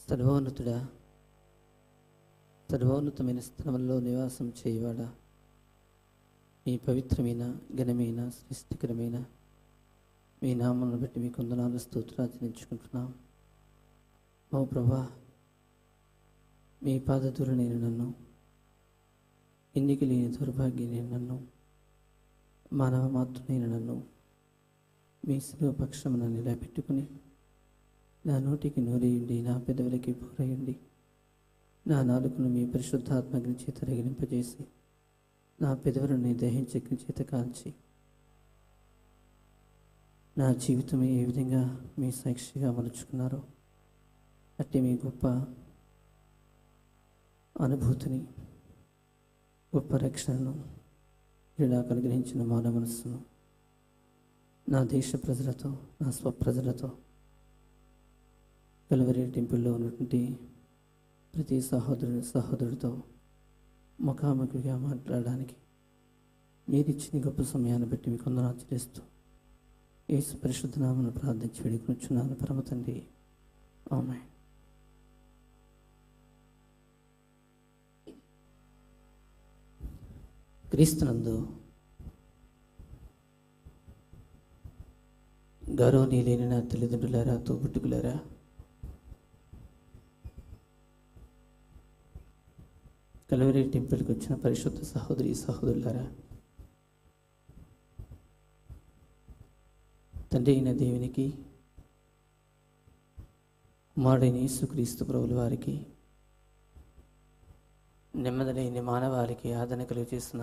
సర్వోన్నతుడా, సర్వోన్నతమైన స్థలంలో నివాసం చేయవాడా, మీ పవిత్రమైన ఘనమైన శ్రేష్ఠకరమైన మీ నామమును బట్టి మీ కొందనాలు స్తోత్రాచరించుకుంటున్నాం. ఓ ప్రభా, మీ పాదధూళి నేను నన్ను, ఎన్నిక లేని దౌర్భాగ్య నేను నన్ను, మానవ మాతృనైన నన్ను మీ శిలువ పక్షమున నిలబెట్టుకుని నా నోటికి నూరేయండి, నా పెదవులకి పూరేయండి, నా నాలుకను మీ పరిశుద్ధాత్మగ్ని చేత రగిలింపజేసి నా పెదవులను దహించగ్ని చేత కాల్చి నా జీవితం ఏ విధంగా మీ సాక్షిగా మలుచుకున్నారో అట్టి మీ గొప్ప అనుభూతిని, గొప్ప రక్షణను ఇలా కలిగించిన మానవ మనస్సును నా దేశ ప్రజలతో, నా స్వప్రజలతో, కల్వరి టెంపుల్లో ఉన్నటువంటి ప్రతి సహోదరుడితో ముఖాముఖిగా మాట్లాడడానికి మీరిచ్చిన గొప్ప సమయాన్ని బట్టి మీకు వందనాలు చెల్లిస్తూ యేసు పరిశుద్ధ నామమున ప్రార్థించి వేడుకొనుచున్నాను పరమ తండ్రి, ఆమేన్. క్రీస్తునందు గౌరవనీయులైన నా తల్లిదండ్రులారా, తోబుట్టుకులారా, కల్వరి టెంపుల్కి వచ్చిన పరిశుద్ధ సహోదరి సహోదరులారా, తండ్రి అయిన దేవునికి, కుమారుడైన యేసుక్రీస్తు ప్రభుల వారికి, నెమ్మదిలేని మానవాళికి ఆదరణ కలుగు చేసిన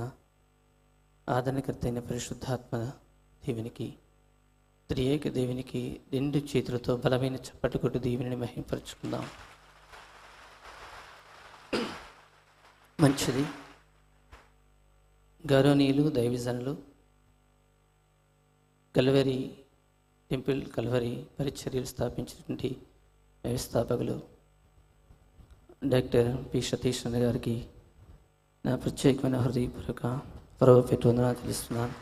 ఆదరణకర్త అయిన పరిశుద్ధాత్మ దేవునికి, త్రియేక దేవునికి రెండు చేతులతో బలమైన చప్పట్లు కొట్టు దేవుని మహింపరచుకుందాం. మంచిది. గౌరవనీయులు దైవజనులు, కల్వరి టెంపుల్ కల్వరి పరిచర్యలు స్థాపించినటువంటి వ్యవస్థాపకులు డాక్టర్ పి సతీష్ అన్న గారికి నా ప్రత్యేకమైన హృదయపూర్వక పరవపెట్టు వందనాలు తెలుస్తున్నాను.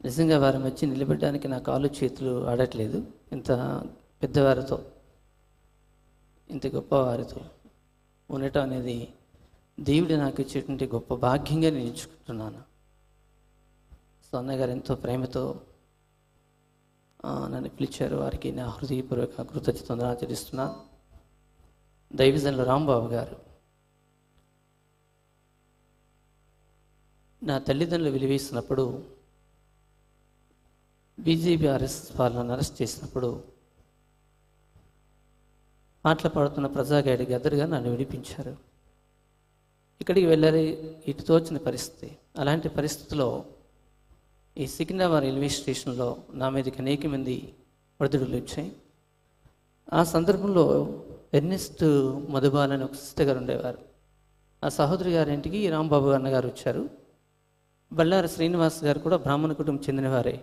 నిజంగా వారి మధ్య నిలబెట్టడానికి నా కాళ్ళు చేతులు ఆడట్లేదు. ఇంత పెద్దవారితో, ఇంత గొప్పవారితో ఉండటం అనేది దేవుడు నాకు ఇచ్చేటువంటి గొప్ప భాగ్యంగా నేను ఎంచుకుంటున్నాను. సో అన్నగారు ఎంతో ప్రేమతో నన్ను పిలిచారు. వారికి నా హృదయపూర్వక కృతజ్ఞతలు ఆచరిస్తున్నాను. దైవజనులు రాంబాబు గారు, నా తల్లిదండ్రులు వెలివేసినప్పుడు, బీజేపీ ఆర్ఎస్ఎస్ వాళ్ళని అరెస్ట్ చేసినప్పుడు పాటలు పాడుతున్న ప్రజాగాడికి ఎదురుగా నన్ను విడిపించారు. ఇక్కడికి వెళ్ళాలి ఇటు తోచిన పరిస్థితి. అలాంటి పరిస్థితిలో ఈ సికింద్రాబాద్ రైల్వే స్టేషన్లో నా మీదకి అనేక మంది ఒడిదుడులు వచ్చాయి. ఆ సందర్భంలో ఎర్నెస్ట్ మధుబాల్ అని ఒక సిస్టర్ గారు ఉండేవారు. ఆ సహోదరి గారింటికి రాంబాబు అన్నగారు వచ్చారు. బళ్ళారి శ్రీనివాస్ గారు కూడా బ్రాహ్మణ కుటుంబం చెందినవారే.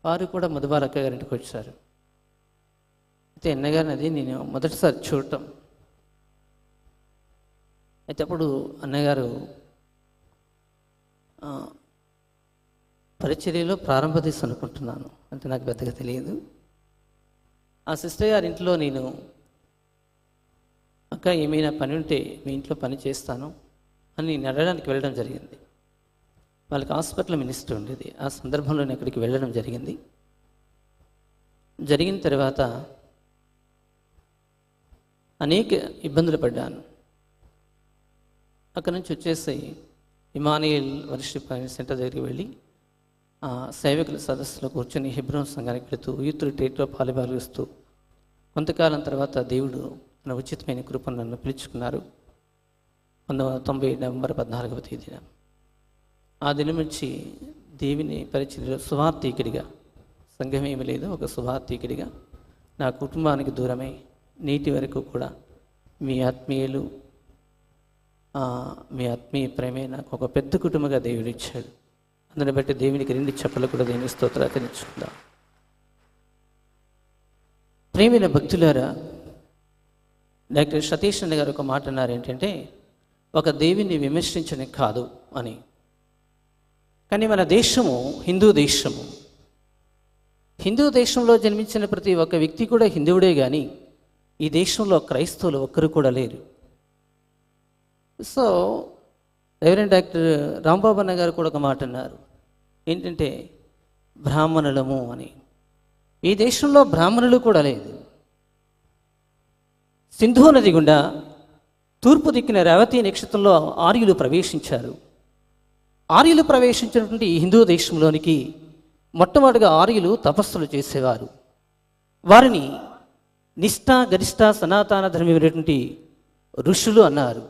వారు కూడా మధుబాల్ అక్క గారింటికి వచ్చారు. అయితే అన్నగారిని అది నేను మొదటిసారి చూడటం. అయితే అప్పుడు అన్నగారు పరిచర్యలో ప్రారంభ దశ అనుకుంటున్నాను, అంటే నాకు పెద్దగా తెలియదు. ఆ సిస్టర్ గారి ఇంట్లో నేను, అక్క ఏమైనా పని ఉంటే మీ ఇంట్లో పని చేస్తాను అని నేను అడగడానికి వెళ్ళడం జరిగింది. వాళ్ళకి హాస్పిటల్ మినిస్టర్ ఉండేది. ఆ సందర్భంలో నేను అక్కడికి వెళ్ళడం జరిగింది. జరిగిన తర్వాత అనేక ఇబ్బందులు పడ్డాను. అక్కడి నుంచి వచ్చేసి ఇమానియల్ వర్షిప్ సెంటర్ దగ్గరికి వెళ్ళి సేవకుల సదస్సులో కూర్చొని హెబ్రోన్ సంఘానికి వెళుతూ యూత్ రిట్రీట్లో పాలుపాల్గొస్తూ కొంతకాలం తర్వాత దేవుడు తన ఉచితమైన కృపను నన్ను పిలుచుకున్నారు. 1990 నవంబర్ 14వ తేదీన. ఆ దినం నుంచి దేవుని పరిచర్యలో సువార్థికుడిగా, సంఘం ఏమీ లేదు, ఒక సువార్థికుడిగా నా కుటుంబానికి దూరమై నేటి వరకు కూడా మీ ఆత్మీయులు, మీ ఆత్మీయ ప్రేమే నాకు ఒక పెద్ద కుటుంబంగా దేవుడు ఇచ్చాడు. అందుని బట్టి దేవునికి 2 చెప్పలు కూడా దేవుని స్తోత్రాలు తెలుసుకుందాం. ప్రేమైన భక్తులారా, డాక్టర్ సతీష్ అన్న గారు ఒక మాట అన్నారు, ఏంటంటే ఒక దేవుని విమర్శించడం కాదు అని. కానీ మన దేశము హిందూ దేశము. హిందూ దేశంలో జన్మించిన ప్రతి ఒక్క వ్యక్తి కూడా హిందువుడే కానీ ఈ దేశంలో క్రైస్తవులు ఒక్కరు కూడా లేరు. సో రెవరెండ్ డాక్టర్ రాంబాబు అన్న గారు కూడా ఒక మాట అన్నారు, ఏంటంటే బ్రాహ్మణులము అని. ఈ దేశంలో బ్రాహ్మణులు కూడా లేదు. సింధు నది గుండా తూర్పు దిక్కున రేవతి నక్షత్రంలో ఆర్యులు ప్రవేశించారు. ఆర్యులు ప్రవేశించినటువంటి ఈ హిందూ దేశంలోనికి మొట్టమొదటిగా ఆర్యులు తపస్సులు చేసేవారు. వారిని నిష్ఠ గరిష్ట సనాతన ధర్మమైనటువంటి ఋషులు అన్నారు.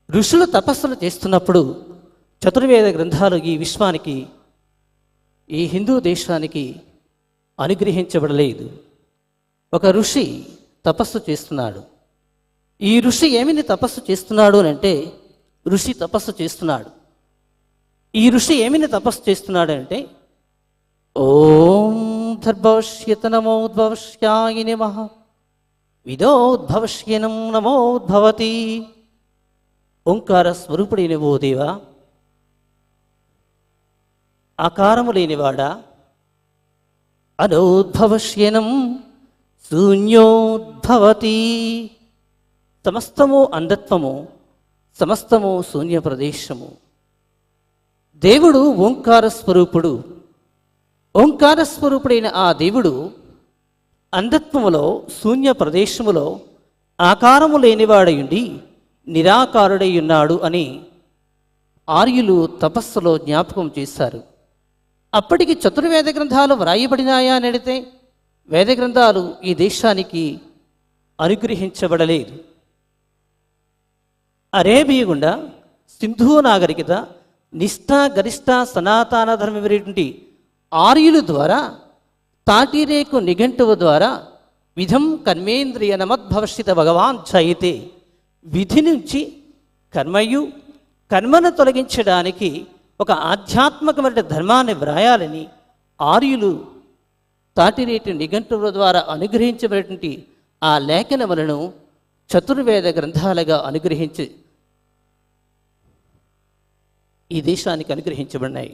ఋషులు తపస్సులు చేస్తున్నప్పుడు చతుర్వేద గ్రంథాలు ఈ విశ్వానికి, ఈ హిందూ దేశానికి అనుగ్రహించబడలేదు. ఒక ఋషి తపస్సు చేస్తున్నాడు. ఈ ఋషి ఏమిని తపస్సు చేస్తున్నాడు అని అంటే, ఋషి తపస్సు చేస్తున్నాడు. ఈ ఋషి ఏమిని తపస్సు చేస్తున్నాడు అంటే, ఓం దర్భవశ్యత నమోద్భవశ్యాయ నమః విదోద్భవశ్యనం నమోద్భవతి. ఓంకార స్వరూపుడైన ఓ దేవా, ఆకారము లేనివాడా, అనోద్భవశ్యనం శూన్యోద్భవతి. సమస్తము అంధత్వము, సమస్తము శూన్య ప్రదేశము. దేవుడు ఓంకార స్వరూపుడు. ఓంకార స్వరూపుడైన ఆ దేవుడు అంధత్వములో, శూన్య ప్రదేశములో ఆకారము లేనివాడయుండి నిరాకారుడై ఉన్నాడు అని ఆర్యులు తపస్సులో జ్ఞాపకం చేశారు. అప్పటికి చతుర్వేద గ్రంథాలు వ్రాయబడినాయా అని అడిగితే వేద గ్రంథాలు ఈ దేశానికి అనుగ్రహించబడలేదు. అరేబియా గుండా సింధు నాగరికత నిష్ఠ గరిష్ట సనాతన ధర్మమైనటువంటి ఆర్యుల ద్వారా, తాటిరేకు నిఘంటువు ద్వారా విధం కర్మేంద్రియ నమద్భవశ్యత భగవాన్ చయితే, విధి నుంచి కర్మయు, కర్మను తొలగించడానికి ఒక ఆధ్యాత్మికమైన ధర్మాన్ని వ్రాయాలని ఆర్యులు తాటిరేటి నిఘంటువుల ద్వారా అనుగ్రహించబడినటువంటి ఆ లేఖనములను చతుర్వేద గ్రంథాలుగా అనుగ్రహించి ఈ దేశానికి అనుగ్రహించబడినాయి.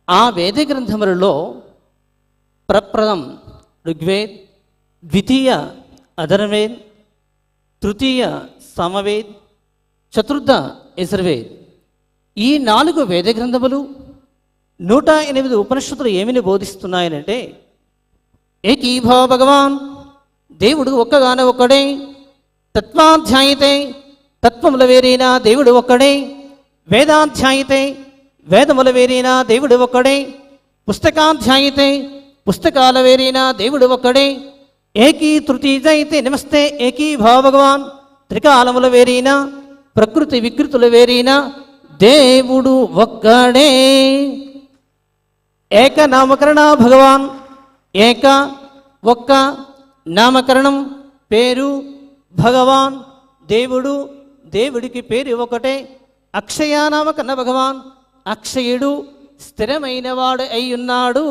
ఆ వేద గ్రంథములలో ప్రప్రథం ఋగ్వేద్, ద్వితీయ అధర్వేద్, తృతీయ సమవేద్, చతుర్థ యజుర్వేద్, ఈ 4 వేద గ్రంథములు 108 ఉపనిషత్తులు ఏమిని బోధిస్తున్నాయనంటే, ఏకీభవ భగవాన్, దేవుడు ఒక్కగానే ఒక్కడే. తత్వాధ్యాయితే, తత్వముల వేరైనా దేవుడు ఒక్కడే. వేదాధ్యాయితే, వేదముల వేరైనా దేవుడు ఒక్కడే. పుస్తకాధ్యాయితే, పుస్తకాల వేరైనా దేవుడు ఒక్కడే. ఏకీ తృతీయైతే నమస్తే ఏకీ భావ భగవాన్, త్రికాలముల వేరైనా, ప్రకృతి వికృతుల వేరైనా దేవుడు ఒక్కడే. ఏక నామకరణ భగవాన్, ఏక ఒక్క నామకరణం పేరు భగవాన్, దేవుడు, దేవుడికి పేరు ఒకటే. అక్షయానామకన్న భగవాన్, అక్షయుడు స్థిరమైన వాడు అయి ఉన్నాడు.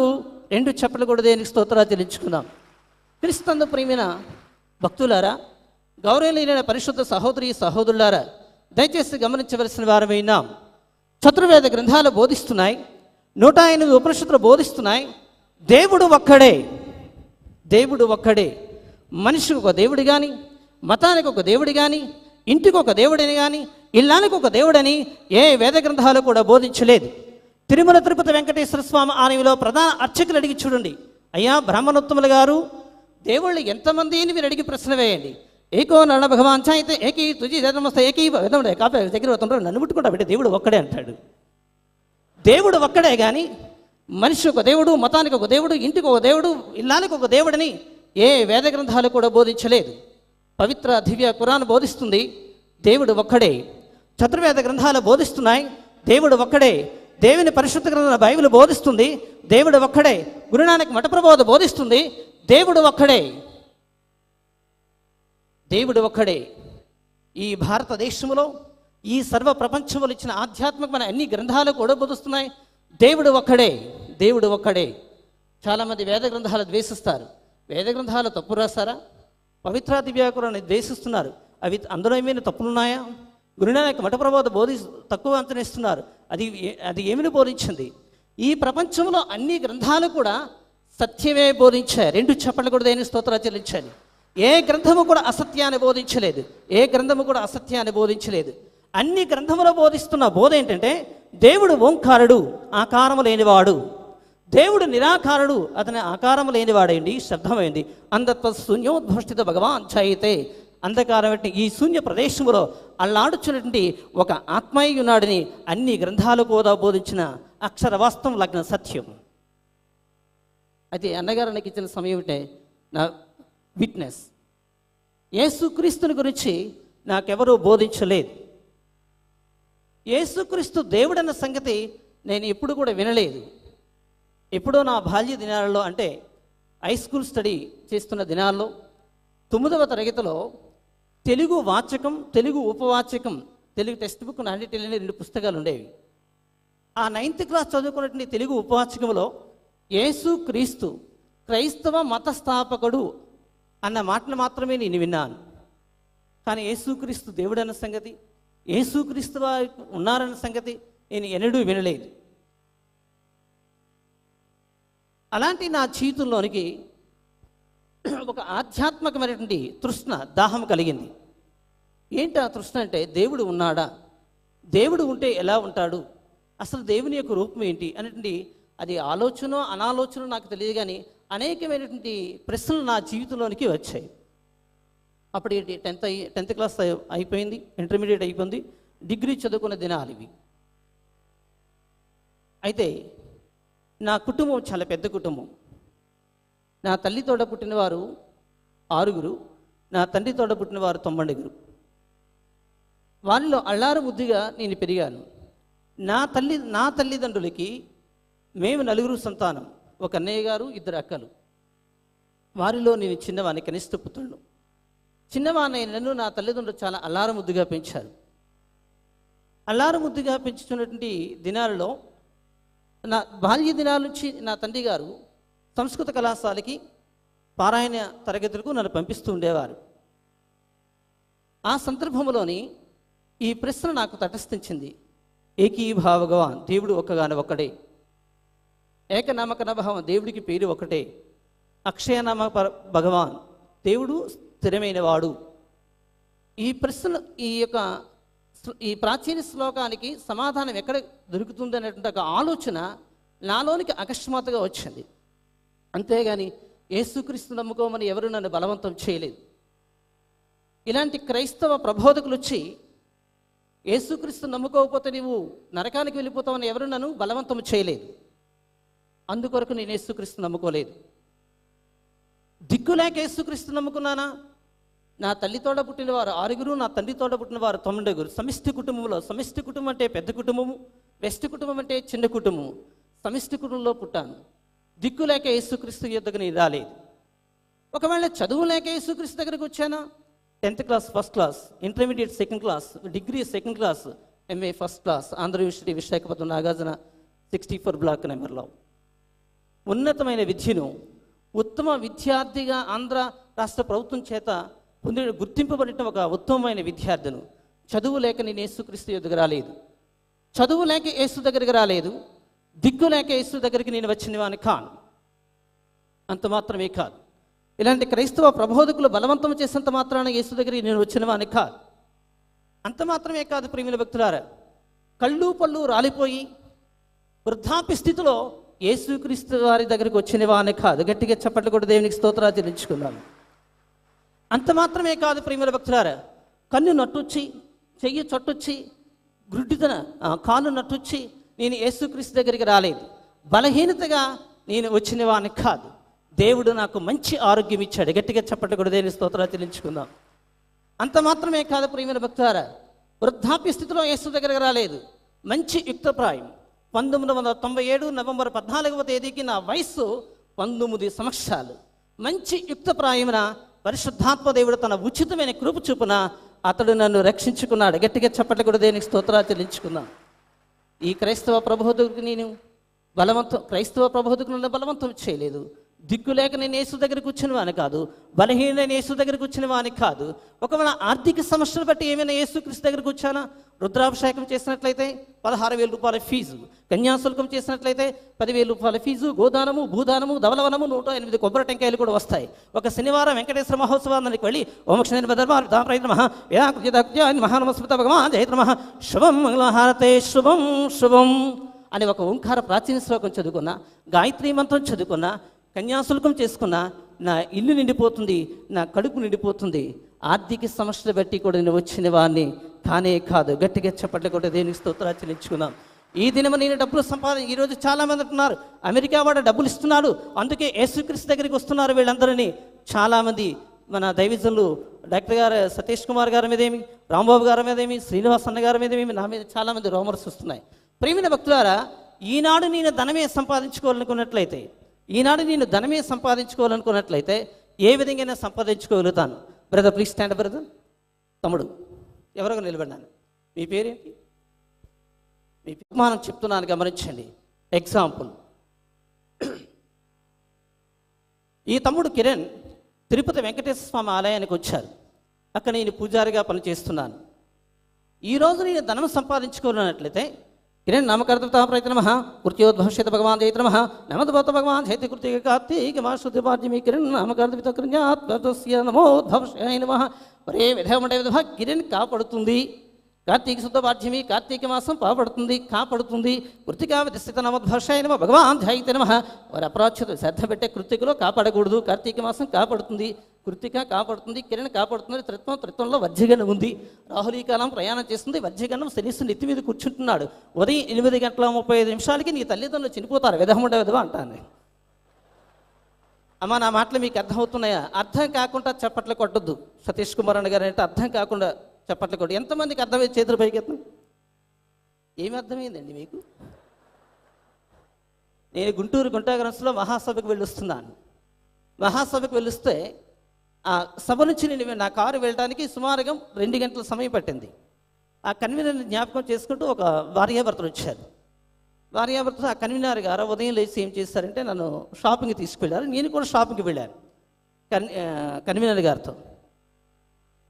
2 చెప్పలు కూడా దేనికి స్తోత్రాలు చెల్లించుకుందాం. క్రీస్తు ప్రియమైన భక్తులారా, గౌరవనీయులైన పరిశుద్ధ సహోదరి సహోదరులారా, దయచేసి గమనించవలసిన వారమైనాం. చతుర్వేద గ్రంథాలు బోధిస్తున్నాయి, 108 ఉపనిషత్తులు బోధిస్తున్నాయి. దేవుడు ఒక్కడే, దేవుడు ఒక్కడే. మనిషికి ఒక దేవుడు కానీ, మతానికి ఒక దేవుడు కానీ, ఇంటికి ఒక దేవుడని కానీ, ఇల్లానికి ఒక దేవుడని ఏ వేద గ్రంథాలు కూడా బోధించలేదు. తిరుమల తిరుపతి వెంకటేశ్వర స్వామి ఆలయంలో ప్రధాన అర్చకులు అడిగి చూడండి, అయ్యా బ్రాహ్మణోత్తములు గారు, దేవుళ్ళు ఎంతమంది అని మీరు అడిగి ప్రశ్న వేయండి. ఏకో నరణ భగవాన్ అయితే ఏకీ తుజి నమస్తే ఏకీ కాపే దగ్గర అవుతుంటారు, నన్ను ముట్టుకుంటా పెట్టి దేవుడు ఒక్కడే అంటాడు. దేవుడు ఒక్కడే కానీ మనిషి ఒక దేవుడు, మతానికి ఒక దేవుడు, ఇంటికి ఒక దేవుడు, ఇల్లానికి ఒక దేవుడని ఏ వేద గ్రంథాలు కూడా బోధించలేదు. పవిత్ర దివ్య ఖురాన్ బోధిస్తుంది దేవుడు ఒక్కడే. చతుర్వేద గ్రంథాలు బోధిస్తున్నాయి దేవుడు ఒక్కడే. దేవుని పరిశుద్ధ గ్రంథం బైబిల్ బోధిస్తుంది దేవుడు ఒక్కడే. గురునానక్ మఠ ప్రబోధ బోధిస్తుంది దేవుడు ఒక్కడే. దేవుడు ఒక్కడే. ఈ భారతదేశంలో, ఈ సర్వ ప్రపంచంలో ఇచ్చిన ఆధ్యాత్మికమైన అన్ని గ్రంథాలు కూడా బోధిస్తున్నాయి దేవుడు ఒక్కడే, దేవుడు ఒక్కడే. చాలామంది వేద గ్రంథాలు ద్వేషిస్తారు. వేద గ్రంథాలు తప్పు రాస్తారా? పవిత్ర దివ్యాకురాన్ని ద్వేషిస్తున్నారు. అవి అందులో ఏమైనా తప్పులున్నాయా? గురునానక్ మఠ ప్రబోధ తక్కువ అంచనేస్తున్నారు. అది ఏమిని బోధించింది? ఈ ప్రపంచంలో అన్ని గ్రంథాలు కూడా సత్యమే బోధించాయి. 2 చెప్పలు కూడా దేని స్తోత్రాలు చెల్లించాలి. ఏ గ్రంథము కూడా అసత్యాన్ని బోధించలేదు. ఏ గ్రంథము కూడా అసత్యాన్ని బోధించలేదు. అన్ని గ్రంథములో బోధిస్తున్న బోధ ఏంటంటే దేవుడు ఓంకారుడు, ఆకారము లేనివాడు. దేవుడు నిరాకారుడు, అతని ఆకారము లేనివాడైంది, శబ్దమైంది. అంధత్వ శూన్యోద్భష్టిత భగవాన్ చైతే. అంధకారం అంటే ఈ శూన్య ప్రదేశంలో అల్లాడుచున్నటువంటి ఒక ఆత్మీయునాడిని అన్ని గ్రంథాలు కూడా బోధించిన అక్షర వాస్తవం లగ్న సత్యం. అయితే అన్నగారు నాకు ఇచ్చిన సమయం అంటే నా విట్నెస్. యేసుక్రీస్తుని గురించి నాకెవరూ బోధించలేదు. యేసుక్రీస్తు దేవుడన్న సంగతి నేను ఎప్పుడు కూడా వినలేదు. ఎప్పుడో నా బాల్య దినాలలో, అంటే హై స్కూల్ స్టడీ చేస్తున్న దినాల్లో 9వ తరగతిలో తెలుగు వాచకం, తెలుగు ఉపవాచకం, తెలుగు టెక్స్ట్ బుక్ అన్నిటిని 2 పుస్తకాలు ఉండేవి. ఆ 9th క్లాస్ చదువుకున్నటువంటి తెలుగు ఉపవాచకంలో యేసుక్రీస్తు క్రైస్తవ మత స్థాపకుడు అన్న మాటలు మాత్రమే నేను విన్నాను. కానీ యేసుక్రీస్తు దేవుడన్న సంగతి, యేసుక్రీస్తు ఉన్నారన్న సంగతి నేను ఎన్నడూ వినలేదు. అలాంటి నా జీవితంలోనికి ఒక ఆధ్యాత్మికమైనటువంటి తృష్ణ, దాహం కలిగింది. ఏంటి ఆ తృష్ణ అంటే, దేవుడు ఉన్నాడా, దేవుడు ఉంటే ఎలా ఉంటాడు, అసలు దేవుని యొక్క రూపం ఏంటి అనేటువంటి అది ఆలోచన అనాలోచన నాకు తెలియదు. కానీ అనేకమైనటువంటి ప్రశ్నలు నా జీవితంలోనికి వచ్చాయి. అప్పుడు ఏంటి, 10th క్లాస్ అయిపోయింది, ఇంటర్మీడియట్ అయిపోయింది, డిగ్రీ చదువుకున్న దినాలు ఇవి. అయితే నా కుటుంబం చాలా పెద్ద కుటుంబం. నా తల్లితోడ పుట్టినవారు 6, నా తండ్రితోడ పుట్టినవారు 90. వారిలో అల్లారు ముద్దుగా నేను పెరిగాను. నా తల్లిదండ్రులకి మేము 4 సంతానం, ఒక అన్నయ్య గారు, 2 అక్కలు. వారిలో నేను చిన్నవాని, కనిష్ట పుత్రుడు. చిన్నవానైన నన్ను నా తల్లిదండ్రులు చాలా అల్లారు ముద్దుగా పెంచారు. అల్లారు ముద్దుగా పెంచుతున్నటువంటి దినాలలో నా బాల్య దినాల నుంచి నా తండ్రి గారు సంస్కృత కళాశాలకి పారాయణ తరగతులకు నన్ను పంపిస్తూ ఉండేవారు. ఆ సందర్భంలోని ఈ ప్రశ్న నాకు తటస్థించింది. ఏకీభావ భగవాన్, దేవుడు ఒక్కగాని ఒక్కడే. ఏకనామక భావం, దేవుడికి పేరు ఒకటే. అక్షయనామ భగవాన్, దేవుడు స్థిరమైన వాడు. ఈ ప్రశ్న, ఈ ప్రాచీన శ్లోకానికి సమాధానం ఎక్కడ దొరుకుతుంది అనేటువంటి ఒక ఆలోచన నాలోనికి అకస్మాత్తుగా వచ్చింది. అంతేగాని యేసుక్రీస్తు నమ్ముకోమని ఎవరు నన్ను బలవంతం చేయలేదు. ఇలాంటి క్రైస్తవ ప్రబోధకులు వచ్చి యేసుక్రీస్తు నమ్ముకోకపోతే నీవు నరకానికి వెళ్ళిపోతావని ఎవరు నన్ను బలవంతం చేయలేదు. అందుకొరకు నేను యేసుక్రీస్తు నమ్ముకోలేదు. దిక్కులేక యేసుక్రీస్తు నమ్ముకున్నానా? నా తల్లితోడ పుట్టినవారు 6, నా తండ్రితోడ పుట్టినవారు 90. సమిష్టి కుటుంబంలో, సమిష్టి కుటుంబం అంటే పెద్ద కుటుంబము, వెస్ట్ కుటుంబం అంటే చిన్న కుటుంబము. సమిష్టి కుటుంబంలో పుట్టాను. దిక్కు లేక యేసుక్రీస్తు యొద్దకు నేను రాలేదు. ఒకవేళ చదువు లేక యేసుక్రీస్తు దగ్గరకు వచ్చానా? 10th class first class, intermediate second class, degree second class, MA first class, Andhra university Visakhapatnam Nagarjuna 64 block నెంబర్లో ఉన్నతమైన విద్యను ఉత్తమ విద్యార్థిగా ఆంధ్ర రాష్ట్ర ప్రభుత్వం చేత గుర్తింపబడిన ఒక ఉత్తమమైన విద్యార్థిను. చదువు లేక నేను యేసుక్రీస్తు దగ్గర రాలేదు. చదువు లేక యేసు దగ్గరికి రాలేదు. దిక్కు లేక యేసు దగ్గరికి నేను వచ్చిన వాని కాను. అంత మాత్రమే కాదు, ఇలాంటి క్రైస్తవ ప్రబోధకులు బలవంతం చేసేంత మాత్రాన యేసు దగ్గరికి నేను వచ్చిన వాని కాదు. అంత మాత్రమే కాదు ప్రియమైన భక్తులారా, కళ్ళు పళ్ళు రాలిపోయి వృద్ధాప్య స్థితిలో యేసుక్రీస్తు వారి దగ్గరికి వచ్చిన వాని కాదు. గట్టిగా చప్పట్లు కూడా దేవునికి స్తోత్రాలు చెల్లించుకున్నాను. అంత మాత్రమే కాదు ప్రియమైన భక్తులారా, కన్ను నట్టొచ్చి, చెయ్యి చొట్టొచ్చి, గుడ్డితన కాలు నట్టొచ్చి నేను యేసుక్రీస్తు దగ్గరికి రాలేదు. బలహీనతగా నేను వచ్చిన వాని కాదు. దేవుడు నాకు మంచి ఆరోగ్యం ఇచ్చాడు. గట్టిగా చప్పట్లు కూడా దేవుని స్తోత్రాలు చెల్లించుకుందాం. అంత మాత్రమే కాదు ప్రియమైన భక్తులారా, వృద్ధాప్య స్థితిలో యేసు దగ్గరికి రాలేదు. మంచి యుక్తప్రాయం. 1997 నవంబర్ 14వ తేదీకి నా వయస్సు 19 సంవత్సరాలు. మంచి యుక్తప్రాయమున పరిశుద్ధాత్మ దేవుడు తన ఉచితమైన కృప చూపున అతడు నన్ను రక్షించుకున్నాడు. గట్టిగా చప్పట్లు కూడా దేనికి స్తోత్రాలు చెల్లించుకున్నాను. ఈ క్రైస్తవ ప్రబోధకుడికి నేను క్రైస్తవ ప్రబోధకులను బలవంతం చేయలేదు. దిక్కులేక నేను యేసు దగ్గరికి వచ్చిన వాని కాదు, బలహీన యేసు దగ్గరికి వచ్చిన వాని కాదు. ఒకవేళ ఆర్థిక సమస్యలు బట్టి ఏమైనా యేసుక్రీస్తు దగ్గరికి వచ్చానా? రుద్రాభిషేకం చేసినట్లయితే 16,000 రూపాయల ఫీజు, కన్యాశుల్కం చేసినట్లయితే 10,000 రూపాయల ఫీజు, గోదానము, భూదానము, ధవలవనము, 108 కొబ్బరి టెంకాయలు కూడా వస్తాయి. ఒక శనివారం వెంకటేశ్వర మహోత్సవానికి వెళ్ళి ఓమక్షణ మహానమస్మృత భగవాన్ జయత్రమ శుభం మంగళహారతే శుభం శుభం అని ఒక ఓంకార ప్రాచీన శ్లోకం చదువుకున్నా, గాయత్రీ మంత్రం చదువుకున్నా, కన్యాశుల్కం చేసుకున్నా, నా ఇల్లు నిండిపోతుంది, నా కడుపు నిండిపోతుంది. ఆర్థిక సమస్యలు బట్టి కూడా నేను వచ్చిన వాడిని కానే కాదు. గట్టిగా చెప్పట్లు కూడా దేవునికి స్తోత్రాలు చెల్లించుకున్నాం. ఈ దినం నేను డబ్బులు ఈరోజు చాలామంది అంటున్నారు అమెరికా వాడు డబ్బులు ఇస్తున్నాడు, అందుకే యేసుక్రీస్తు దగ్గరికి వస్తున్నారు వీళ్ళందరినీ. చాలామంది మన దైవజనులు డాక్టర్ గారు సతీష్ కుమార్ గారి మీదేమి, రాంబాబు గారి మీదేమి, శ్రీనివాస్ అన్న గారి మీదేమి, నా మీద చాలామంది రోమర్స్ వస్తున్నాయి. ప్రియమైన భక్తులారా, ఈనాడు నేను ధనమే సంపాదించుకోవాలనుకున్నట్లయితే ఏ విధంగా సంపాదించుకోగలుగుతాను? Brother please stand. బ్రదర్, తమ్ముడు ఎవరో నిలబడినాను. మీ పేరేంటి? మీ ఉపమానం చెప్తున్నాను, గమనించండి. ఎగ్జాంపుల్, ఈ తమ్ముడు కిరణ్ తిరుపతి వెంకటేశ్వర స్వామి ఆలయానికి వచ్చారు. అక్కడ నేను పూజారిగా పనిచేస్తున్నాను. ఈరోజు నేను ధనం సంపాదించుకోవాలన్నట్లయితే కిరణ్ నామకర్త ప్రయత్న కృత్యోద్భవిష్యత భగవాన్ జైత్రమ నమద్భవత భగవాన్ జైతి కృత్య కార్తీక మాసృతిపార్జమి కిరణ్ నామకర్తృత్య నమోద్భవిష్యాయ నమః. ఒరే విధమంటే విధ కిరణ్ కాపాడుతుంది. కార్తీక శుద్ధ పాఠ్యమి, కార్తీక మాసం కాపాడుతుంది. కృతికా విధిస్థిత నమోద్భవిష్యాయ నమః భగవాన్ జైతి నమః. వారి అప్రాచ్యత శ్రద్ధ పెట్టే కృతికలో కాపాడకూడదు. కార్తీక మాసం కాపాడుతుంది, కృతిక కాపాడుతుంది, కిరణ్ కాపాడుతుంది. త్రిత్వంలో వజ్రగణం ఉంది. రాహుల్ ఈ కాలం ప్రయాణం చేస్తుంది. వజ్రగణం శనిస్సు నెత్తి మీద కూర్చుంటున్నాడు. ఉదయం 8:35 నీ తల్లిదండ్రులు చనిపోతారు. విధముండే విధవ అంటాను. అమ్మా, నా మాటలు మీకు అర్థమవుతున్నాయా? అర్థం కాకుండా చప్పట్లు కొట్టద్దు. సతీష్ కుమార్ అన్న గారు అంటే అర్థం కాకుండా చప్పట్లు కొట్టు. ఎంతమందికి అర్థమైంది? చేతులు పైకెత్తం. ఏమి అర్థమైందండి మీకు? నేను గుంటూరు గుంటాగ్రన్స్లో మహాసభకు వెళ్ళొస్తున్నాను. మహాసభకు వెళ్ళొస్తే ఆ సభ నుంచి నేను నా కారు వెళ్ళడానికి సుమారుగా 2 గంటల సమయం పట్టింది. ఆ కన్వీనర్ని జ్ఞాపకం చేసుకుంటూ ఒక భార్యాభర్తలు వచ్చారు. భార్యాభర్తలు ఆ కన్వీనర్ గారు ఉదయం లేచి ఏం చేశారంటే నన్ను షాపింగ్కి తీసుకెళ్ళారు. నేను కూడా షాపింగ్కి వెళ్ళాను కన్వీనర్ గారితో.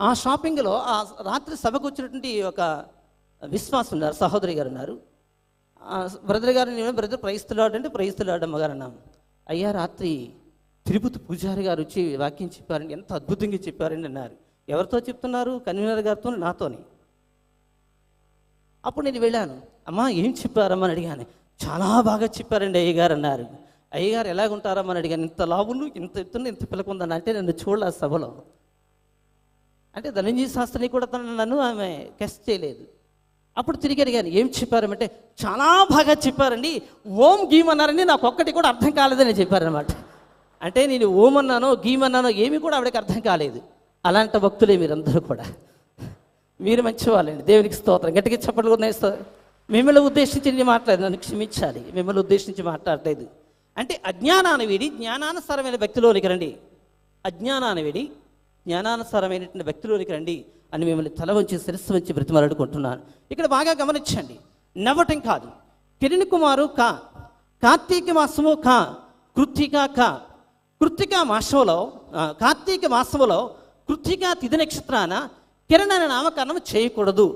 ఆ షాపింగ్లో ఆ రాత్రి సభకు వచ్చినటువంటి ఒక విశ్వాసం ఉన్నారు, సహోదరి గారు ఉన్నారు. బ్రదర్ గారు, నేను బ్రదర్ ప్రైస్తున్నాడు అంటే ప్రైస్తున్నాడు అమ్మగారు అన్నాము. అయ్యా, రాత్రి తిరుపతి పూజారి గారు వచ్చి వాక్యం చెప్పారండి, ఎంత అద్భుతంగా చెప్పారండి అన్నారు. ఎవరితో చెప్తున్నారు? కన్వీనర్ గారితో, నాతోని. అప్పుడు నేను వెళ్ళాను. అమ్మా, ఏం చెప్పారమ్మని అడిగాను. చాలా బాగా చెప్పారండి అయ్యగారు అన్నారు. అయ్యగారు ఎలాగుంటారమ్మని అడిగాను. ఇంత లావులు, ఇంత ఎత్తున, ఇంత పిల్లకుందని అంటే నన్ను చూడాల సభలో. అంటే ధనంజయ శాస్త్రిని కూడా నన్ను ఆమె కెస్ట్ చేయలేదు. అప్పుడు తిరిగి అడిగాను, ఏం చెప్పారంటే చాలా బాగా చెప్పారండి, ఓం గీమ్ అన్నారండి, నాకు ఒక్కటి కూడా అర్థం కాలేదని చెప్పారనమాట. అంటే నేను ఓం అన్నానో గీమ్ అన్నానో ఏమీ కూడా ఆవిడకి అర్థం కాలేదు. అలాంటి భక్తులే మీరందరూ కూడా. మీరు మంచివాళ్ళండి, దేవునికి స్తోత్రం. గట్టిగా చెప్పట్లు కూడా. మిమ్మల్ని ఉద్దేశించి నేను మాట్లాడలేదు, నన్ను క్షమించాలి. మిమ్మల్ని ఉద్దేశించి మాట్లాడలేదు. అంటే అజ్ఞానాన్ని వీడి జ్ఞానానుసారమైన వ్యక్తిలోనికి రండి. అజ్ఞానాన్ని వీడి జ్ఞానానుసారమైనటువంటి వ్యక్తిలోనికి రండి అని మిమ్మల్ని తల వంచి శిరస్సు వంచి బ్రతిమలాడుకుంటున్నాను. ఇక్కడ బాగా గమనించండి, నవ్వటం కాదు. కిరణ్ కుమారు కా, కార్తీక మాసము కా, కృత్తిక కా. కార్తీక మాసంలో కృత్తిక తిథి నక్షత్రాన కిరణ్ అనే నామకరణం చేయకూడదు.